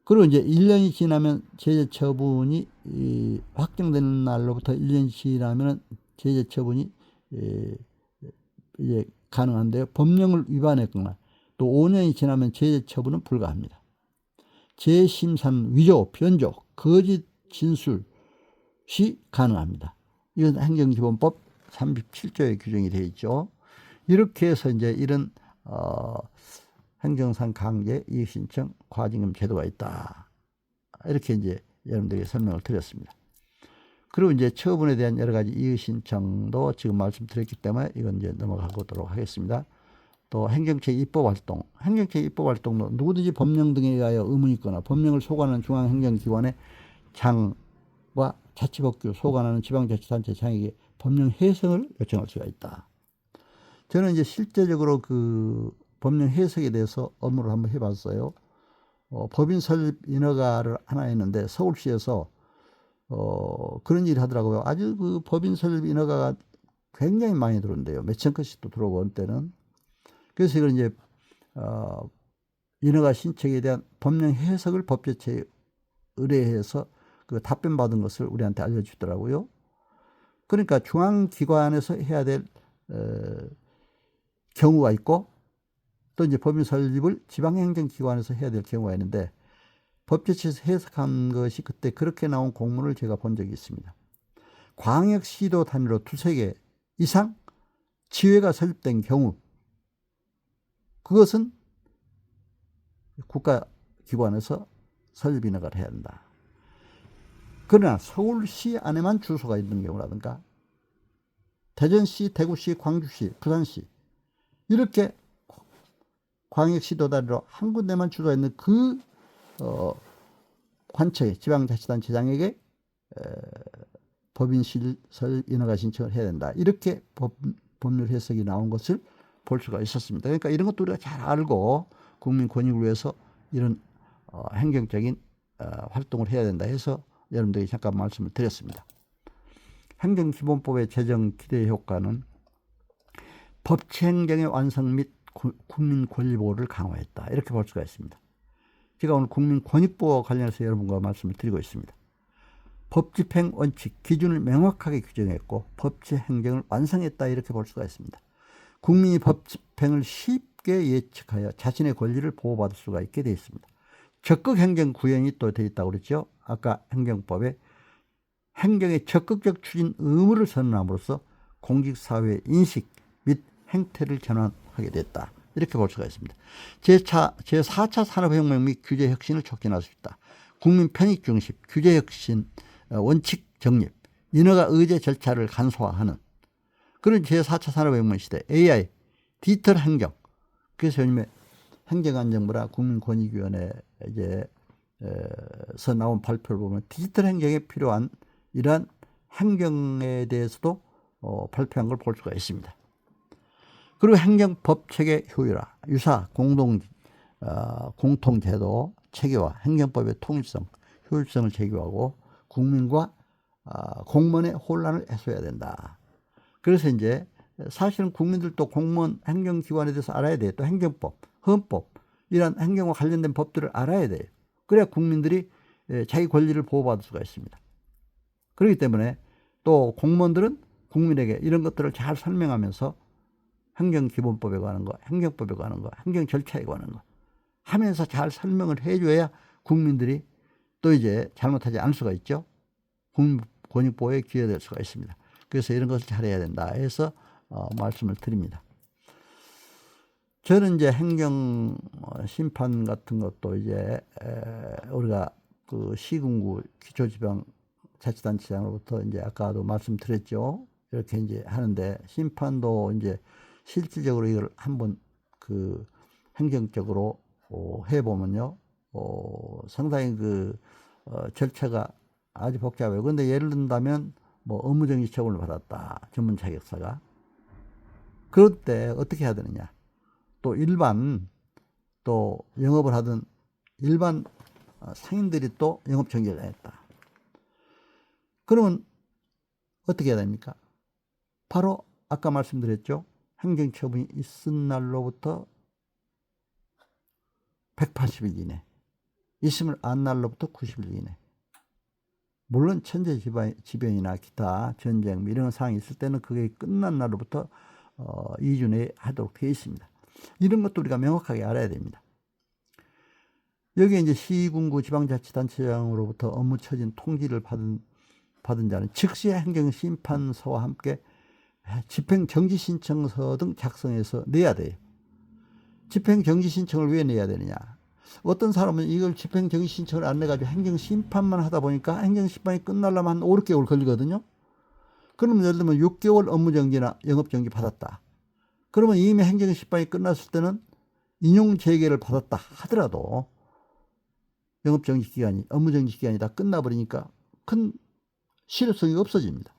그리고 이제 1년이 지나면 제재 처분이 확정되는 날로부터 1년이 지나면 제재 처분이 이제 가능한데요. 법령을 위반했거나 또 5년이 지나면 제재 처분은 불가합니다. 재심사는 위조, 변조, 거짓 진술 시 가능합니다. 이건 행정기본법 37조에 규정이 되어 있죠. 이렇게 해서 이제 이런 행정상 강제 이의신청 과징금 제도가 있다. 이렇게 이제 여러분들에게 설명을 드렸습니다. 그리고 이제 처분에 대한 여러 가지 이의신청도 지금 말씀드렸기 때문에 이건 이제 넘어가 보도록 하겠습니다. 또 행정체 입법활동, 행정체 입법활동도 누구든지 법령 등에 의하여 의문이 있거나 법령을 소관하는 중앙행정기관의 장과 자치법규 소관하는 지방자치단체 장에게 법령 해석을 요청할 수가 있다. 저는 이제 실제적으로 그 법령 해석에 대해서 업무를 한번 해봤어요. 법인 설립 인허가를 하나 했는데 서울시에서 그런 일을 하더라고요. 아주 그 법인 설립 인허가가 굉장히 많이 들어온대요. 몇천 건씩 또 들어오고 어느 때는. 그래서 이걸 이제 인허가 신청에 대한 법령 해석을 법제처에 의뢰해서 그 답변 받은 것을 우리한테 알려주더라고요. 그러니까 중앙기관에서 해야 될 경우가 있고 또 이제 법인 설립을 지방행정기관에서 해야 될 경우가 있는데 법제처에서 해석한 것이 그때 그렇게 나온 공문을 제가 본 적이 있습니다. 광역시도 단위로 2-3개 이상 지회가 설립된 경우 그것은 국가기관에서 설립 인허가를 해야 한다. 그러나 서울시 안에만 주소가 있는 경우라든가 대전시, 대구시, 광주시, 부산시 이렇게 광역시도 단위로 한 군데만 주소가 있는 그 관청에 지방자치단체장에게 법인 설립 인허가 신청을 해야 된다. 이렇게 법률 해석이 나온 것을 볼 수가 있었습니다. 그러니까 이런 것도 우리가 잘 알고 국민 권익을 위해서 이런 행정적인 활동을 해야 된다 해서 여러분들에게 잠깐 말씀을 드렸습니다. 행정기본법의 제정 기대 효과는 법치행정의 완성 및 국민 권리 보호를 강화했다. 이렇게 볼 수가 있습니다. 제가 오늘 국민 권익보호와 관련해서 여러분과 말씀을 드리고 있습니다. 법집행 원칙, 기준을 명확하게 규정했고 법치행정을 완성했다. 이렇게 볼 수가 있습니다. 국민이 법집행을 쉽게 예측하여 자신의 권리를 보호받을 수가 있게 되어 있습니다. 적극 행정 구현이 또 되어 있다고 그랬죠. 아까 행정법에 행정의 적극적 추진 의무를 선언함으로써 공직사회의 인식 및 행태를 전환하게 됐다. 이렇게 볼 수가 있습니다. 제4차 산업혁명 및 규제혁신을 촉진할 수 있다. 국민 편익 중심, 규제혁신, 원칙 정립, 인허가 의제 절차를 간소화하는 그런 제4차 산업혁명 시대 AI, 디지털 행정. 그래서 요즘에 행정안전부라 국민권익위원회 에서 나온 발표를 보면 디지털 행정에 필요한 이러한 행정에 대해서도 발표한 걸 볼 수가 있습니다. 그리고 행정법 체계 효율화, 유사, 공통제도, 체계화, 행정법의 통일성, 효율성을 제고하고 국민과 공무원의 혼란을 해소해야 된다. 그래서 이제 사실은 국민들도 공무원 행정기관에 대해서 알아야 돼요. 또 행정법, 헌법, 이런 행정과 관련된 법들을 알아야 돼요. 그래야 국민들이 자기 권리를 보호받을 수가 있습니다. 그렇기 때문에 또 공무원들은 국민에게 이런 것들을 잘 설명하면서 행정기본법에 관한 거, 행정법에 관한 거, 행정절차에 관한 거 하면서 잘 설명을 해줘야 국민들이 또 이제 잘못하지 않을 수가 있죠. 국민권익보호에 기여될 수가 있습니다. 그래서 이런 것을 잘해야 된다 해서 말씀을 드립니다. 저는 이제 행정 심판 같은 것도 이제 우리가 그 시군구 기초지방자치단체장으로부터 이제 아까도 말씀드렸죠. 이렇게 이제 하는데 심판도 이제 실질적으로 이걸 한번 그 행정적으로 해보면요, 상당히 그 절차가 아주 복잡해요. 근데 예를 든다면 뭐 업무정지 처분을 받았다, 전문 자격사가. 그럴 때 어떻게 해야 되느냐? 또 일반 또 영업을 하던 일반 상인들이 또 영업정지를 했다. 그러면 어떻게 해야 됩니까? 바로 아까 말씀드렸죠. 행정처분이 있은 날로부터 180일 이내, 있음을 안 날로부터 90일 이내. 물론 천재지변이나 기타 전쟁 이런 상황이 있을 때는 그게 끝난 날로부터 2주 내에 하도록 되어 있습니다. 이런 것도 우리가 명확하게 알아야 됩니다. 여기에 이제 시군구 지방자치단체장으로부터 업무 처진 통지를 받은 자는 즉시 행정심판서와 함께 집행정지신청서 등 작성해서 내야 돼요. 집행정지신청을 왜 내야 되느냐? 어떤 사람은 이걸 집행정지신청을 안 내가지고 행정심판만 하다 보니까 행정심판이 끝나려면 한 5, 6개월 걸리거든요. 그러면 예를 들면 6개월 업무정지나 영업정지 받았다. 그러면 이미 행정심판이 끝났을 때는 인용재개를 받았다 하더라도 영업정지 기간이, 업무정지 기간이 다 끝나버리니까 큰 실효성이 없어집니다.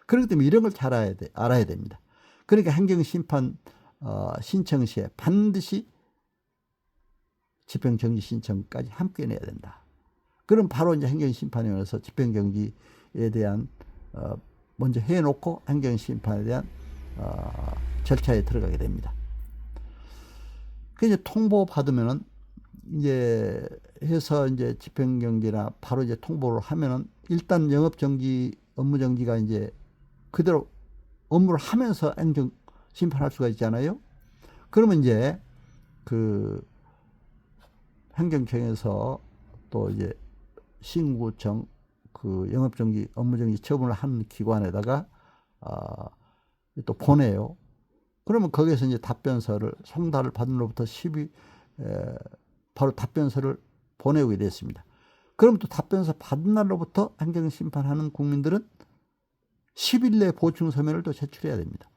그렇기 때문에 이런 걸 잘 알아야 됩니다. 그러니까 행정심판 신청 시에 반드시 집행정지 신청까지 함께 내야 된다. 그럼 바로 이제 행정심판위원회에서 집행정지에 대한 먼저 해놓고 행정심판에 대한 절차에 들어가게 됩니다. 그 이제 통보 받으면은 이제 해서 이제 집행정지나 바로 이제 통보를 하면은 일단 영업정지, 업무정지가 이제 그대로 업무를 하면서 행정 심판할 수가 있잖아요. 그러면 이제 그 행정청에서 또 이제 시군구청 그 영업정지, 업무정지 처분을 한 기관에다가 또 보내요. 그러면 거기에서 이제 답변서를 송달을 받은 로부터 10일 바로 답변서를 보내오게 됐습니다. 그럼 또 답변서 받은 날로부터 행정심판하는 국민들은 10일 내 보충서면을 또 제출해야 됩니다.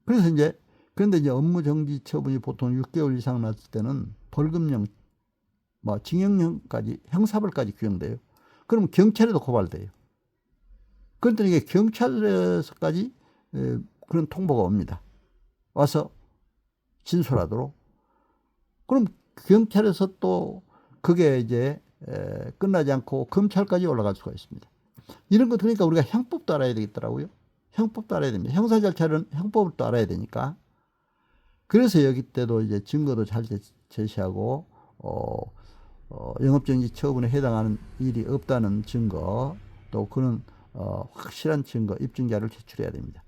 그래서 이제 그런데 이제 업무정지 처분이 보통 6개월 이상 났을 때는 벌금형, 뭐 징역형까지, 형사벌까지 규정돼요. 그럼 경찰에도 고발돼요. 그런데 이게 경찰에서까지 그런 통보가 옵니다. 와서 진술하도록. 그럼 경찰에서 또 그게 이제 끝나지 않고 검찰까지 올라갈 수가 있습니다. 이런 것 그러니까 우리가 형법도 알아야 되겠더라고요. 형법도 알아야 됩니다. 형사 절차는 형법을 또 알아야 되니까. 그래서 여기 때도 이제 증거도 잘 제시하고 영업정지 처분에 해당하는 일이 없다는 증거, 또 그런 확실한 증거, 입증자를 제출해야 됩니다.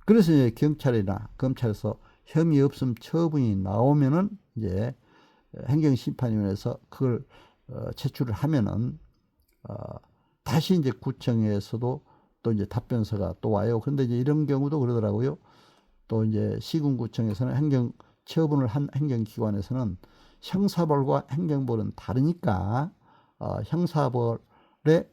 그래서 이제 경찰이나 검찰에서 혐의 없음 처분이 나오면은 이제 행정심판위원회에서 그걸 제출을 하면은 다시 이제 구청에서도 또 이제 답변서가 또 와요. 그런데 이제 이런 경우도 그러더라고요. 또 이제 시군구청에서는 행정 처분을 한 행정기관에서는 형사벌과 행정벌은 다르니까 형사벌에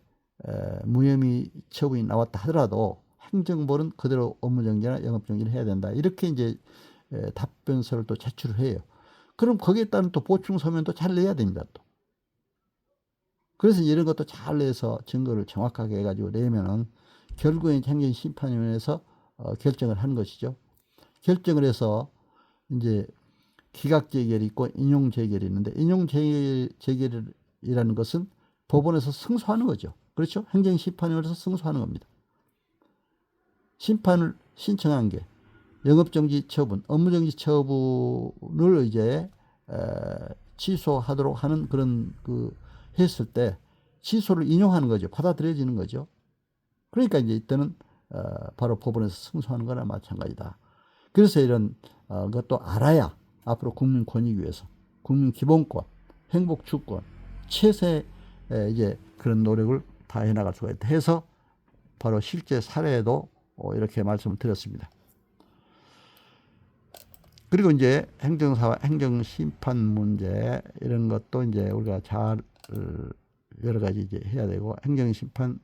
무혐의 처분이 나왔다 하더라도 행정벌은 그대로 업무정지나 영업정지를 해야 된다. 이렇게 이제 답변서를 또 제출을 해요. 그럼 거기에 따른 또 보충서면도 잘 내야 됩니다. 또. 그래서 이런 것도 잘 내서 증거를 정확하게 해가지고 내면은 결국에 행정심판위원회에서 결정을 하는 것이죠. 결정을 해서 이제 기각재결이 있고 인용재결이 있는데 인용재결이라는 것은 법원에서 승소하는 거죠. 그렇죠? 행정심판위원회에서 승소하는 겁니다. 심판을 신청한 게 영업정지 처분, 업무정지 처분을 이제 취소하도록 하는 그런 했을 때 취소를 인용하는 거죠. 받아들여지는 거죠. 그러니까 이제 이때는 바로 법원에서 승소하는 거나 마찬가지다. 그래서 이런 것도 알아야 앞으로 국민 권익 위해서 국민 기본권, 행복 주권, 최세 이제 그런 노력을 다 해나갈 수가 있다 해서 바로 실제 사례도 이렇게 말씀을 드렸습니다. 그리고 이제 행정사와 행정심판 문제 이런 것도 이제 우리가 잘 여러 가지 이제 해야 되고, 행정심판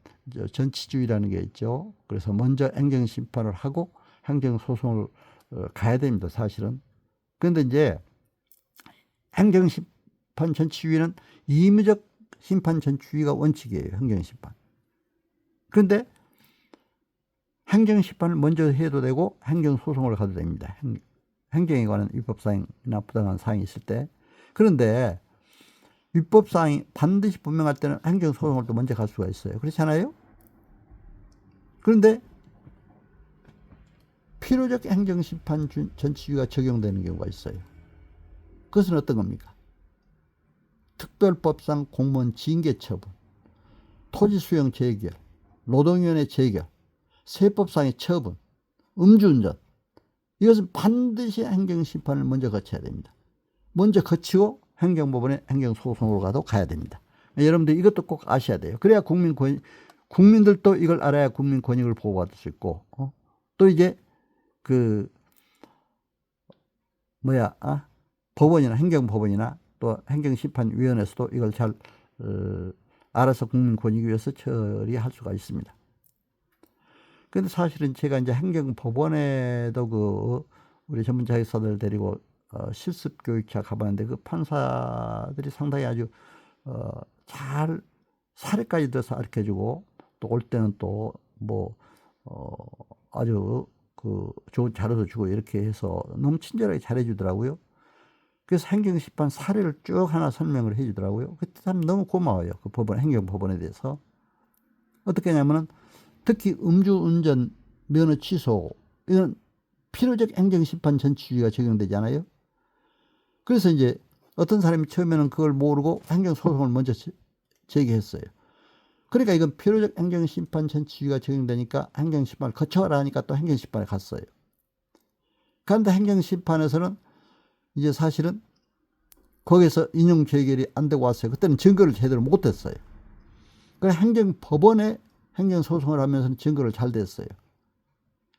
전치주의라는 게 있죠. 그래서 먼저 행정심판을 하고 행정소송을 가야 됩니다, 사실은. 그런데 이제 행정심판 전치주의는 임의적 심판 전치주의가 원칙이에요, 행정심판. 그런데 행정심판을 먼저 해도 되고 행정소송을 가도 됩니다. 행정에 관한 위법사항이나 부당한 사항이 있을 때. 그런데 위법사항이 반드시 분명할 때는 행정소송을 또 먼저 갈 수가 있어요. 그렇잖아요? 그런데 필요적 행정심판 전치주의가 적용되는 경우가 있어요. 그것은 어떤 겁니까? 특별법상 공무원 징계 처분, 토지수용 재결, 노동위원회 재결, 세법상의 처분, 음주운전, 이것은 반드시 행정심판을 먼저 거쳐야 됩니다. 먼저 거치고 행정법원에 행정소송으로 가야 됩니다. 여러분들 이것도 꼭 아셔야 돼요. 그래야 국민들도 이걸 알아야 국민 권익을 보호받을 수 있고, 또 이제 법원이나 행정법원이나 또 행정심판위원회에서도 이걸 잘 알아서 국민 권익을 위해서 처리할 수가 있습니다. 근데 사실은 제가 이제 행정법원에도 우리 전문 자격사들 데리고 실습 교육차 가봤는데, 그 판사들이 상당히 아주 잘 사례까지 들어서 가르쳐주고, 또 올 때는 또 아주 좋은 자료도 주고 이렇게 해서 너무 친절하게 잘해주더라고요. 그래서 행정심판 사례를 쭉 하나 설명을 해주더라고요. 그때 참 너무 고마워요. 그 행정법원에 대해서. 어떻게 하냐면은, 특히 음주운전 면허 취소, 이건 필요적 행정심판 전치주의가 적용되잖아요. 그래서 이제 어떤 사람이 처음에는 그걸 모르고 행정소송을 먼저 제기했어요. 그러니까 이건 필요적 행정심판 전치주의가 적용되니까 행정심판을 거쳐라 하니까 또 행정심판에 갔어요. 그런데 행정심판에서는 이제 사실은 거기서 인용 재결이 안 되고 왔어요. 그때는 증거를 제대로 못했어요. 그래서 행정법원에 행정소송을 하면서는 증거를 잘 댔어요.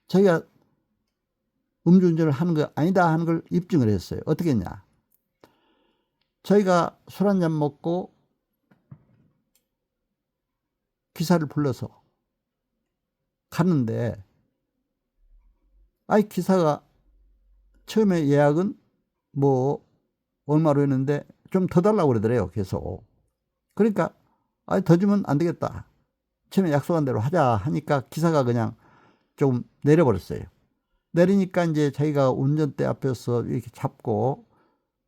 자기가 음주운전을 하는 거 아니다 하는 걸 입증을 했어요. 어떻게 했냐? 저희가 술 한잔 먹고 기사를 불러서 갔는데, 기사가 처음에 예약은 얼마로 했는데 좀 더 달라고 그러더래요, 계속. 그러니까 더 주면 안 되겠다, 처음에 약속한 대로 하자 하니까 기사가 그냥 좀 내려버렸어요. 내리니까 이제 자기가 운전대 앞에서 이렇게 잡고,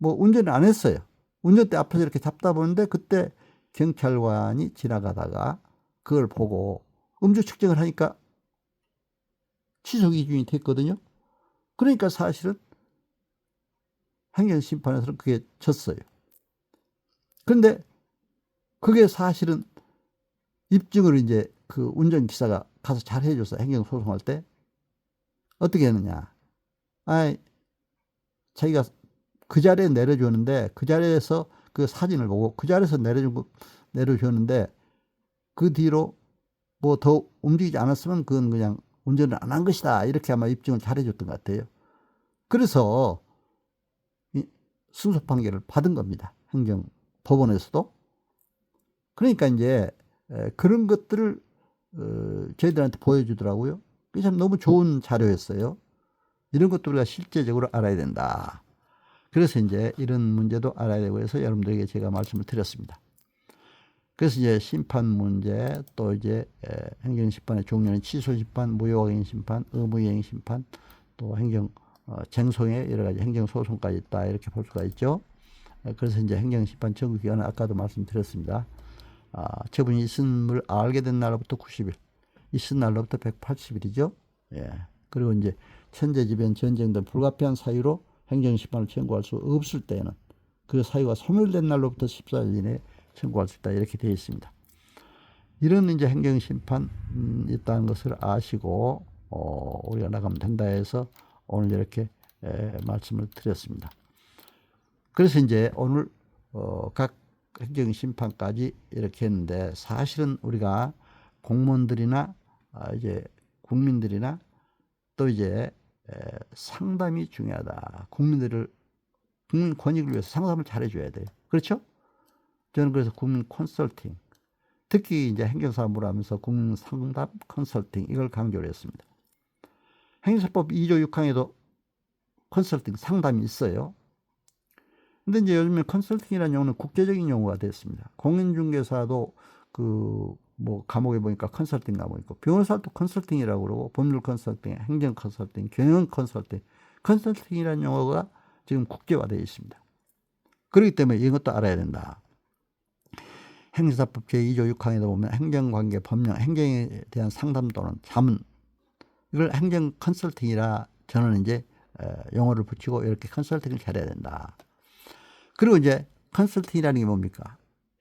운전을 안 했어요. 운전대 앞에서 이렇게 잡다 보는데, 그때 경찰관이 지나가다가 그걸 보고 음주 측정을 하니까 취소 기준이 됐거든요. 그러니까 사실은 행정심판에서는 그게 졌어요. 그런데 그게 사실은 입증을 이제 그 운전기사가 가서 잘 해줘서 행정소송할 때 어떻게 했느냐. 자기가 그 자리에 내려주는데, 그 자리에서 그 사진을 보고 그 자리에서 내려주는데, 그 뒤로 더 움직이지 않았으면 그건 그냥 운전을 안 한 것이다, 이렇게 아마 입증을 잘 해줬던 것 같아요. 그래서 승소 판결을 받은 겁니다, 행정법원에서도. 그러니까 이제 그런 것들을 저희들한테 보여주더라고요. 그게 참 너무 좋은 자료였어요. 이런 것도 우리가 실제적으로 알아야 된다. 그래서 이제 이런 문제도 알아야 되고 해서 여러분들에게 제가 말씀을 드렸습니다. 그래서 이제 심판 문제, 또 이제 행정심판의 종류는 취소심판, 무효확인심판, 의무이행심판, 또 쟁송의 여러 가지 행정소송까지 있다, 이렇게 볼 수가 있죠. 그래서 이제 행정심판 청구기간은 아까도 말씀드렸습니다. 처분이 있음을 알게 된 날로부터 90일, 있은 날로부터 180일이죠. 예. 그리고 이제 천재지변, 전쟁 등 불가피한 사유로 행정심판을 청구할 수 없을 때에는 그 사유가 소멸된 날로부터 14일 이내에 청구할 수 있다, 이렇게 되어 있습니다. 이런 이제 행정심판 있다는 것을 아시고 우리가 나가면 된다 해서 오늘 이렇게 말씀을 드렸습니다. 그래서 이제 오늘 각 행정심판까지 이렇게 했는데, 사실은 우리가 공무원들이나 이제 국민들이나 또 이제 상담이 중요하다. 국민 권익을 위해서 상담을 잘해줘야 돼요. 그렇죠? 저는 그래서 국민 컨설팅, 특히 이제 행정사업을 하면서 국민 상담 컨설팅 이걸 강조를 했습니다. 행정사법 2조 6항에도 컨설팅 상담이 있어요. 근데 이제 요즘에 컨설팅이라는 용어는 국제적인 용어가 됐습니다. 공인중개사도 감옥에 보니까 컨설팅 감옥 있고, 변호사도 컨설팅이라고 그러고, 법률 컨설팅, 행정 컨설팅, 경영 컨설팅, 컨설팅이라는 용어가 지금 국제화되어 있습니다. 그렇기 때문에 이것도 알아야 된다. 행정사법 제2조 6항에도 보면 행정관계, 법령, 행정에 대한 상담 또는 자문, 이걸 행정 컨설팅이라 저는 이제 용어를 붙이고 이렇게 컨설팅을 잘해야 된다. 그리고 이제 컨설팅이라는 게 뭡니까?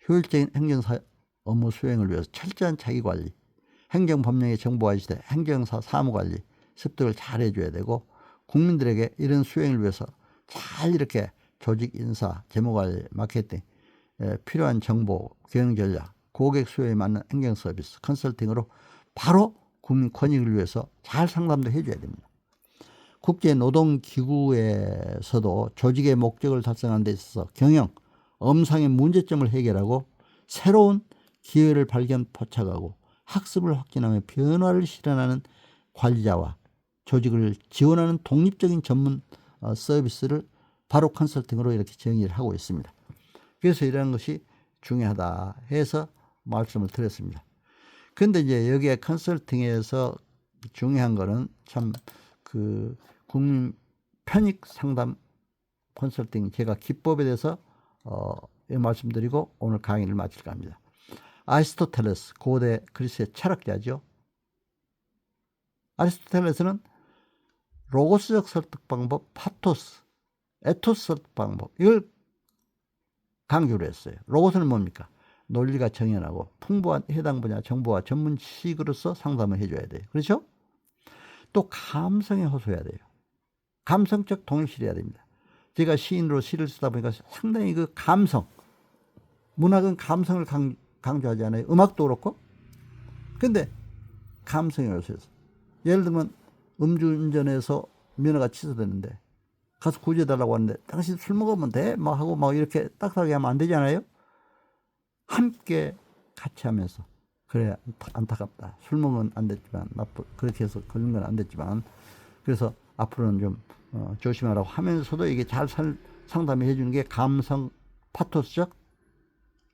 효율적인 행정사 업무 수행을 위해서 철저한 자기관리, 행정법령의 정보화 시대, 행정사 사무관리 습득을 잘 해줘야 되고, 국민들에게 이런 수행을 위해서 잘 이렇게 조직 인사, 재무관리, 마케팅, 필요한 정보, 경영 전략, 고객 수요에 맞는 행정 서비스, 컨설팅으로 바로 국민 권익을 위해서 잘 상담도 해줘야 됩니다. 국제노동기구에서도 조직의 목적을 달성하는 데 있어서 경영, 엄상의 문제점을 해결하고 새로운 기회를 발견 포착하고 학습을 확진하며 변화를 실현하는 관리자와 조직을 지원하는 독립적인 전문 서비스를 바로 컨설팅으로 이렇게 정의를 하고 있습니다. 그래서 이런 것이 중요하다 해서 말씀을 드렸습니다. 그런데 이제 여기에 컨설팅에서 중요한 거는 참 국민 편익 상담 컨설팅, 제가 기법에 대해서 말씀드리고 오늘 강의를 마칠까 합니다. 아리스토텔레스, 고대 그리스의 철학자죠. 아리스토텔레스는 로고스적 설득 방법, 파토스, 에토스 설득 방법, 이걸 강조를 했어요. 로고스는 뭡니까? 논리가 정연하고 풍부한 해당 분야 정보와 전문 지식으로서 상담을 해줘야 돼요. 그렇죠? 또 감성에 호소해야 돼요. 감성적 동일시해야 됩니다. 제가 시인으로 시를 쓰다 보니까 상당히 그 감성, 문학은 감성을 강조하지 않아요. 음악도 그렇고. 근데 감성에 호소해서, 예를 들면 음주운전해서 면허가 취소됐는데 가서 구제해달라고 하는데 당신 술 먹으면 돼? 막 하고 막 이렇게 딱딱하게 하면 안 되잖아요. 함께 같이 하면서, 그래 안타깝다, 술 먹으면 안 됐지만, 그렇게 해서 걸린 건 안 됐지만, 그래서 앞으로는 좀 조심하라고 하면서도 이게 잘 상담해 주는 게 감성 파토스적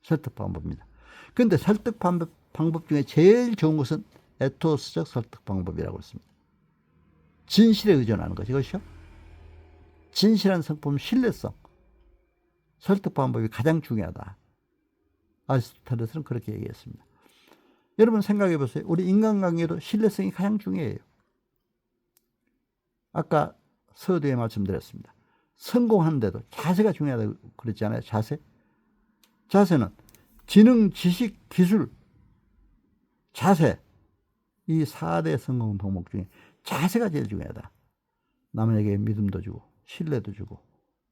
설득 방법입니다. 그런데 설득 방법 중에 제일 좋은 것은 에토스적 설득 방법이라고 했습니다. 진실에 의존하는 거죠. 이것이요. 진실한 성품, 신뢰성, 설득 방법이 가장 중요하다. 아리스토텔레스는 그렇게 얘기했습니다. 여러분 생각해 보세요. 우리 인간관계도 신뢰성이 가장 중요해요. 아까 서두에 말씀드렸습니다. 성공하는데도 자세가 중요하다고 그랬잖아요. 자세는 지능, 지식, 기술, 자세, 이 4대 성공 덕목 중에 자세가 제일 중요하다. 남에게 믿음도 주고 신뢰도 주고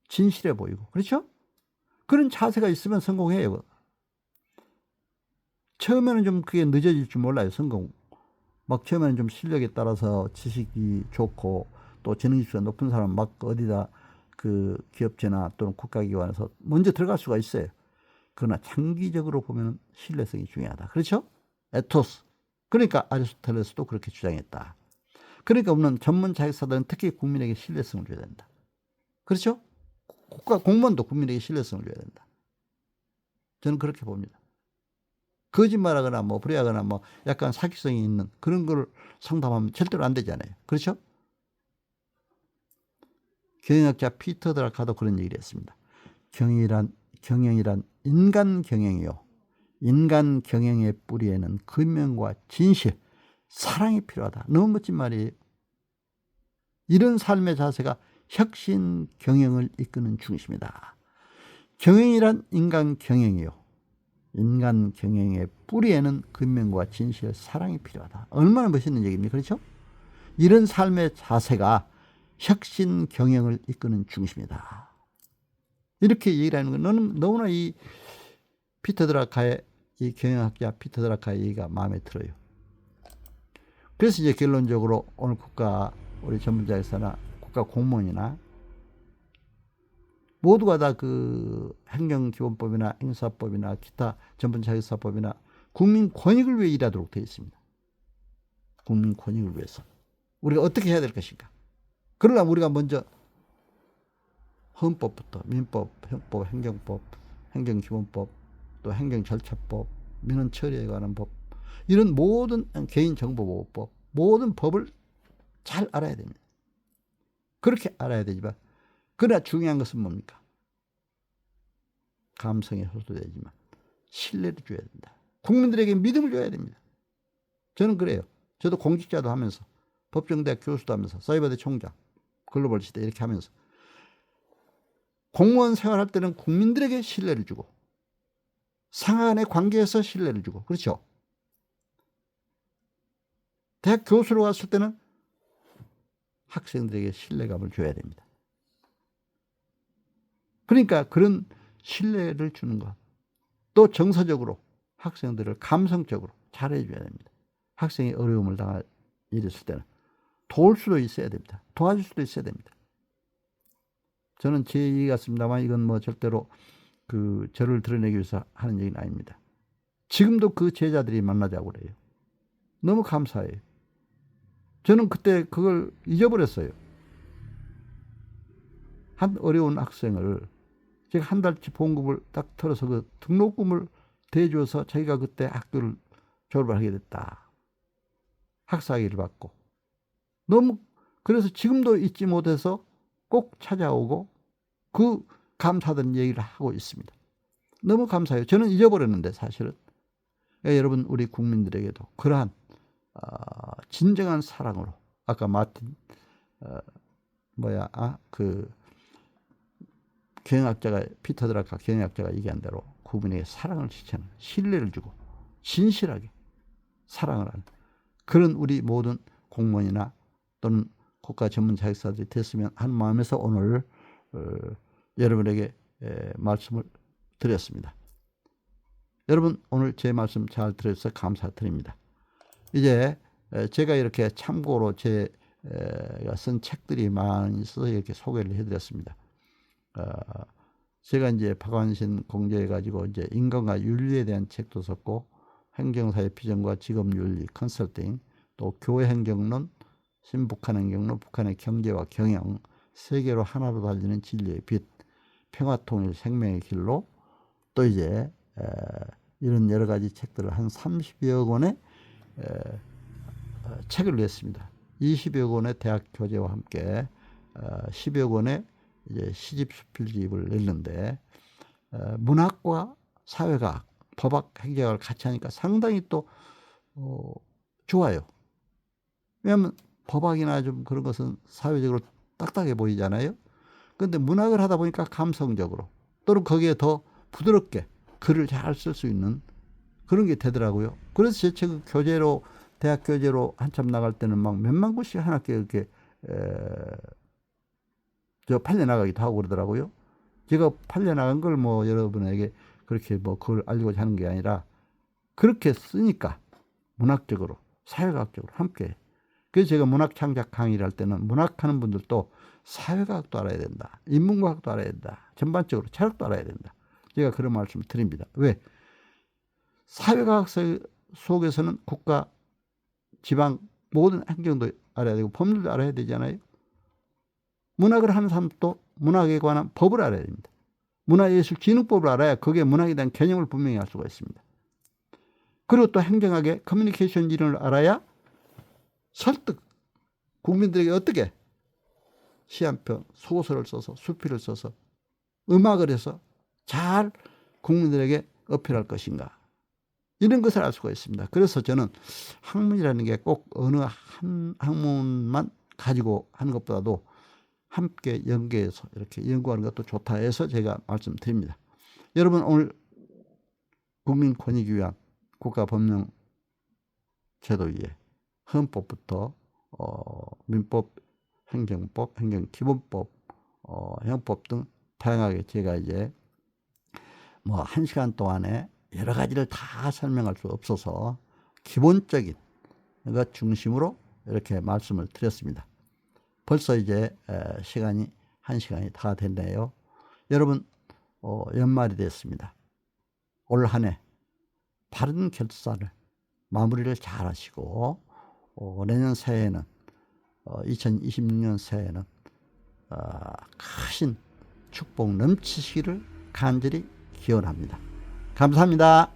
진실해 보이고, 그렇죠? 그런 자세가 있으면 성공해요. 처음에는 좀 그게 늦어질 줄 몰라요. 성공. 막 처음에는 좀 실력에 따라서 지식이 좋고 또 지능지수가 높은 사람 막 어디다 기업체나 또는 국가기관에서 먼저 들어갈 수가 있어요. 그러나 장기적으로 보면 신뢰성이 중요하다. 그렇죠? 에토스. 그러니까 아리스토텔레스도 그렇게 주장했다. 그러니까 없는 전문 자격사들은 특히 국민에게 신뢰성을 줘야 된다. 그렇죠? 국가 공무원도 국민에게 신뢰성을 줘야 된다. 저는 그렇게 봅니다. 거짓말하거나 불의하거나 약간 사기성이 있는 그런 걸 상담하면 절대로 안 되잖아요. 그렇죠? 경영학자 피터 드라카도 그런 얘기를 했습니다. 경영이란 인간 경영이요. 인간 경영의 뿌리에는 근면과 진실, 사랑이 필요하다. 너무 멋진 말이에요. 이런 삶의 자세가 혁신 경영을 이끄는 중심이다. 경영이란 인간 경영이요. 인간 경영의 뿌리에는 근면과 진실, 사랑이 필요하다. 얼마나 멋있는 얘기입니까? 그렇죠? 이런 삶의 자세가 혁신 경영을 이끄는 중심이다. 이렇게 얘기를 하는 건 너무나 이 피터 드라카의, 이 경영학자 피터 드라카의 얘기가 마음에 들어요. 그래서 이제 결론적으로 오늘 국가 우리 전문자회사나 국가 공무원이나 모두가 다 그 행정기본법이나 행사법이나 기타 전문자회사법이나 국민 권익을 위해 일하도록 되어 있습니다. 국민 권익을 위해서 우리가 어떻게 해야 될 것인가. 그러려면 우리가 먼저 헌법부터 민법, 형법, 행정법, 행정기본법, 또 행정절차법, 민원 처리에 관한 법, 이런 모든 개인정보보호법, 모든 법을 잘 알아야 됩니다. 그렇게 알아야 되지만, 그러나 중요한 것은 뭡니까? 감성에 호소되지만 신뢰를 줘야 된다. 국민들에게 믿음을 줘야 됩니다. 저는 그래요. 저도 공직자도 하면서, 법정대학 교수도 하면서, 사이버대 총장, 글로벌 시대 이렇게 하면서 공무원 생활할 때는 국민들에게 신뢰를 주고 상하 간의 관계에서 신뢰를 주고, 그렇죠? 대학 교수로 갔을 때는 학생들에게 신뢰감을 줘야 됩니다. 그러니까 그런 신뢰를 주는 것, 또 정서적으로 학생들을 감성적으로 잘해줘야 됩니다. 학생이 어려움을 당할 일이 있을 때는 도울 수도 있어야 됩니다. 도와줄 수도 있어야 됩니다. 저는 제 얘기 같습니다만 이건 뭐 절대로 그 저를 드러내기 위해서 하는 얘기는 아닙니다. 지금도 그 제자들이 만나자고 그래요. 너무 감사해요. 저는 그때 그걸 잊어버렸어요. 한 어려운 학생을 제가 한 달치 보험금을 딱 털어서 그 등록금을 대줘서 자기가 그때 학교를 졸업을 하게 됐다. 학사학위를 받고. 너무, 그래서 지금도 잊지 못해서 꼭 찾아오고 그 감사하다는 얘기를 하고 있습니다. 너무 감사해요. 저는 잊어버렸는데 사실은. 여러분, 우리 국민들에게도 그러한 진정한 사랑으로, 아까 마틴 경영학자가, 피터 드라카 경영학자가 얘기한 대로 국민에게 사랑을 지체하는, 신뢰를 주고 진실하게 사랑을 하는 그런 우리 모든 공무원이나 또는 국가 전문 자격사들이 됐으면 하는 마음에서 오늘 여러분에게 말씀을 드렸습니다. 여러분, 오늘 제 말씀 잘 들어주셔서 감사드립니다. 이제 제가 이렇게 참고로 제가 쓴 책들이 많이 있어서 이렇게 소개를 해드렸습니다. 제가 이제 박완신 공제해가지고 이제 인간과 윤리에 대한 책도 썼고, 행정사의 비전과 직업윤리 컨설팅, 또 교회행정론, 신북한 행정론, 북한의 경제와 경영, 세계로 하나로 달리는 진리의 빛, 평화통일 생명의 길로, 또 이제 이런 여러 가지 책들을 한 30여 권의 책을 냈습니다. 20여 권의 대학 교재와 함께 10여 권의 이제 시집 수필집을 냈는데, 문학과 사회과학, 법학, 행정학을 같이 하니까 상당히 또 좋아요. 왜냐하면 법학이나 좀 그런 것은 사회적으로 딱딱해 보이잖아요. 그런데 문학을 하다 보니까 감성적으로, 또는 거기에 더 부드럽게 글을 잘 쓸 수 있는 그런 게 되더라고요. 그래서 제 책을 교재로, 대학 교재로 한참 나갈 때는 막 몇만 권씩 한 학기에 이렇게 팔려나가기도 하고 그러더라고요. 제가 팔려나간 걸 뭐 여러분에게 그렇게 뭐 그걸 알리고자 하는 게 아니라, 그렇게 쓰니까 문학적으로, 사회과학적으로 함께. 그래서 제가 문학 창작 강의를 할 때는 문학하는 분들도 사회과학도 알아야 된다, 인문과학도 알아야 된다, 전반적으로 철학도 알아야 된다. 제가 그런 말씀을 드립니다. 왜? 사회과학 속에서는 국가, 지방 모든 행정도 알아야 되고 법률도 알아야 되잖아요. 문학을 하는 사람도 문학에 관한 법을 알아야 됩니다. 문화예술진흥법을 알아야 거기에 문학에 대한 개념을 분명히 알 수가 있습니다. 그리고 또 행정학의 커뮤니케이션 이론을 알아야 설득, 국민들에게 어떻게 시 한 편, 소설을 써서, 수필을 써서, 음악을 해서 잘 국민들에게 어필할 것인가, 이런 것을 알 수가 있습니다. 그래서 저는 학문이라는 게 꼭 어느 한 학문만 가지고 하는 것보다도 함께 연계해서 이렇게 연구하는 것도 좋다 해서 제가 말씀드립니다. 여러분, 오늘 국민 권익을 위한 국가법령 제도 위에 헌법부터 민법, 행정법, 행정기본법, 형법 등 다양하게 제가 이제 뭐 1시간 동안에 여러 가지를 다 설명할 수 없어서 기본적인 것 중심으로 이렇게 말씀을 드렸습니다. 벌써 이제 시간이 1시간이 다 됐네요. 여러분 연말이 됐습니다. 올 한 해 바른 결산을 마무리를 잘 하시고 내년 새해에는 2026년 새해에는 크신 축복 넘치시기를 간절히 기원합니다. 감사합니다.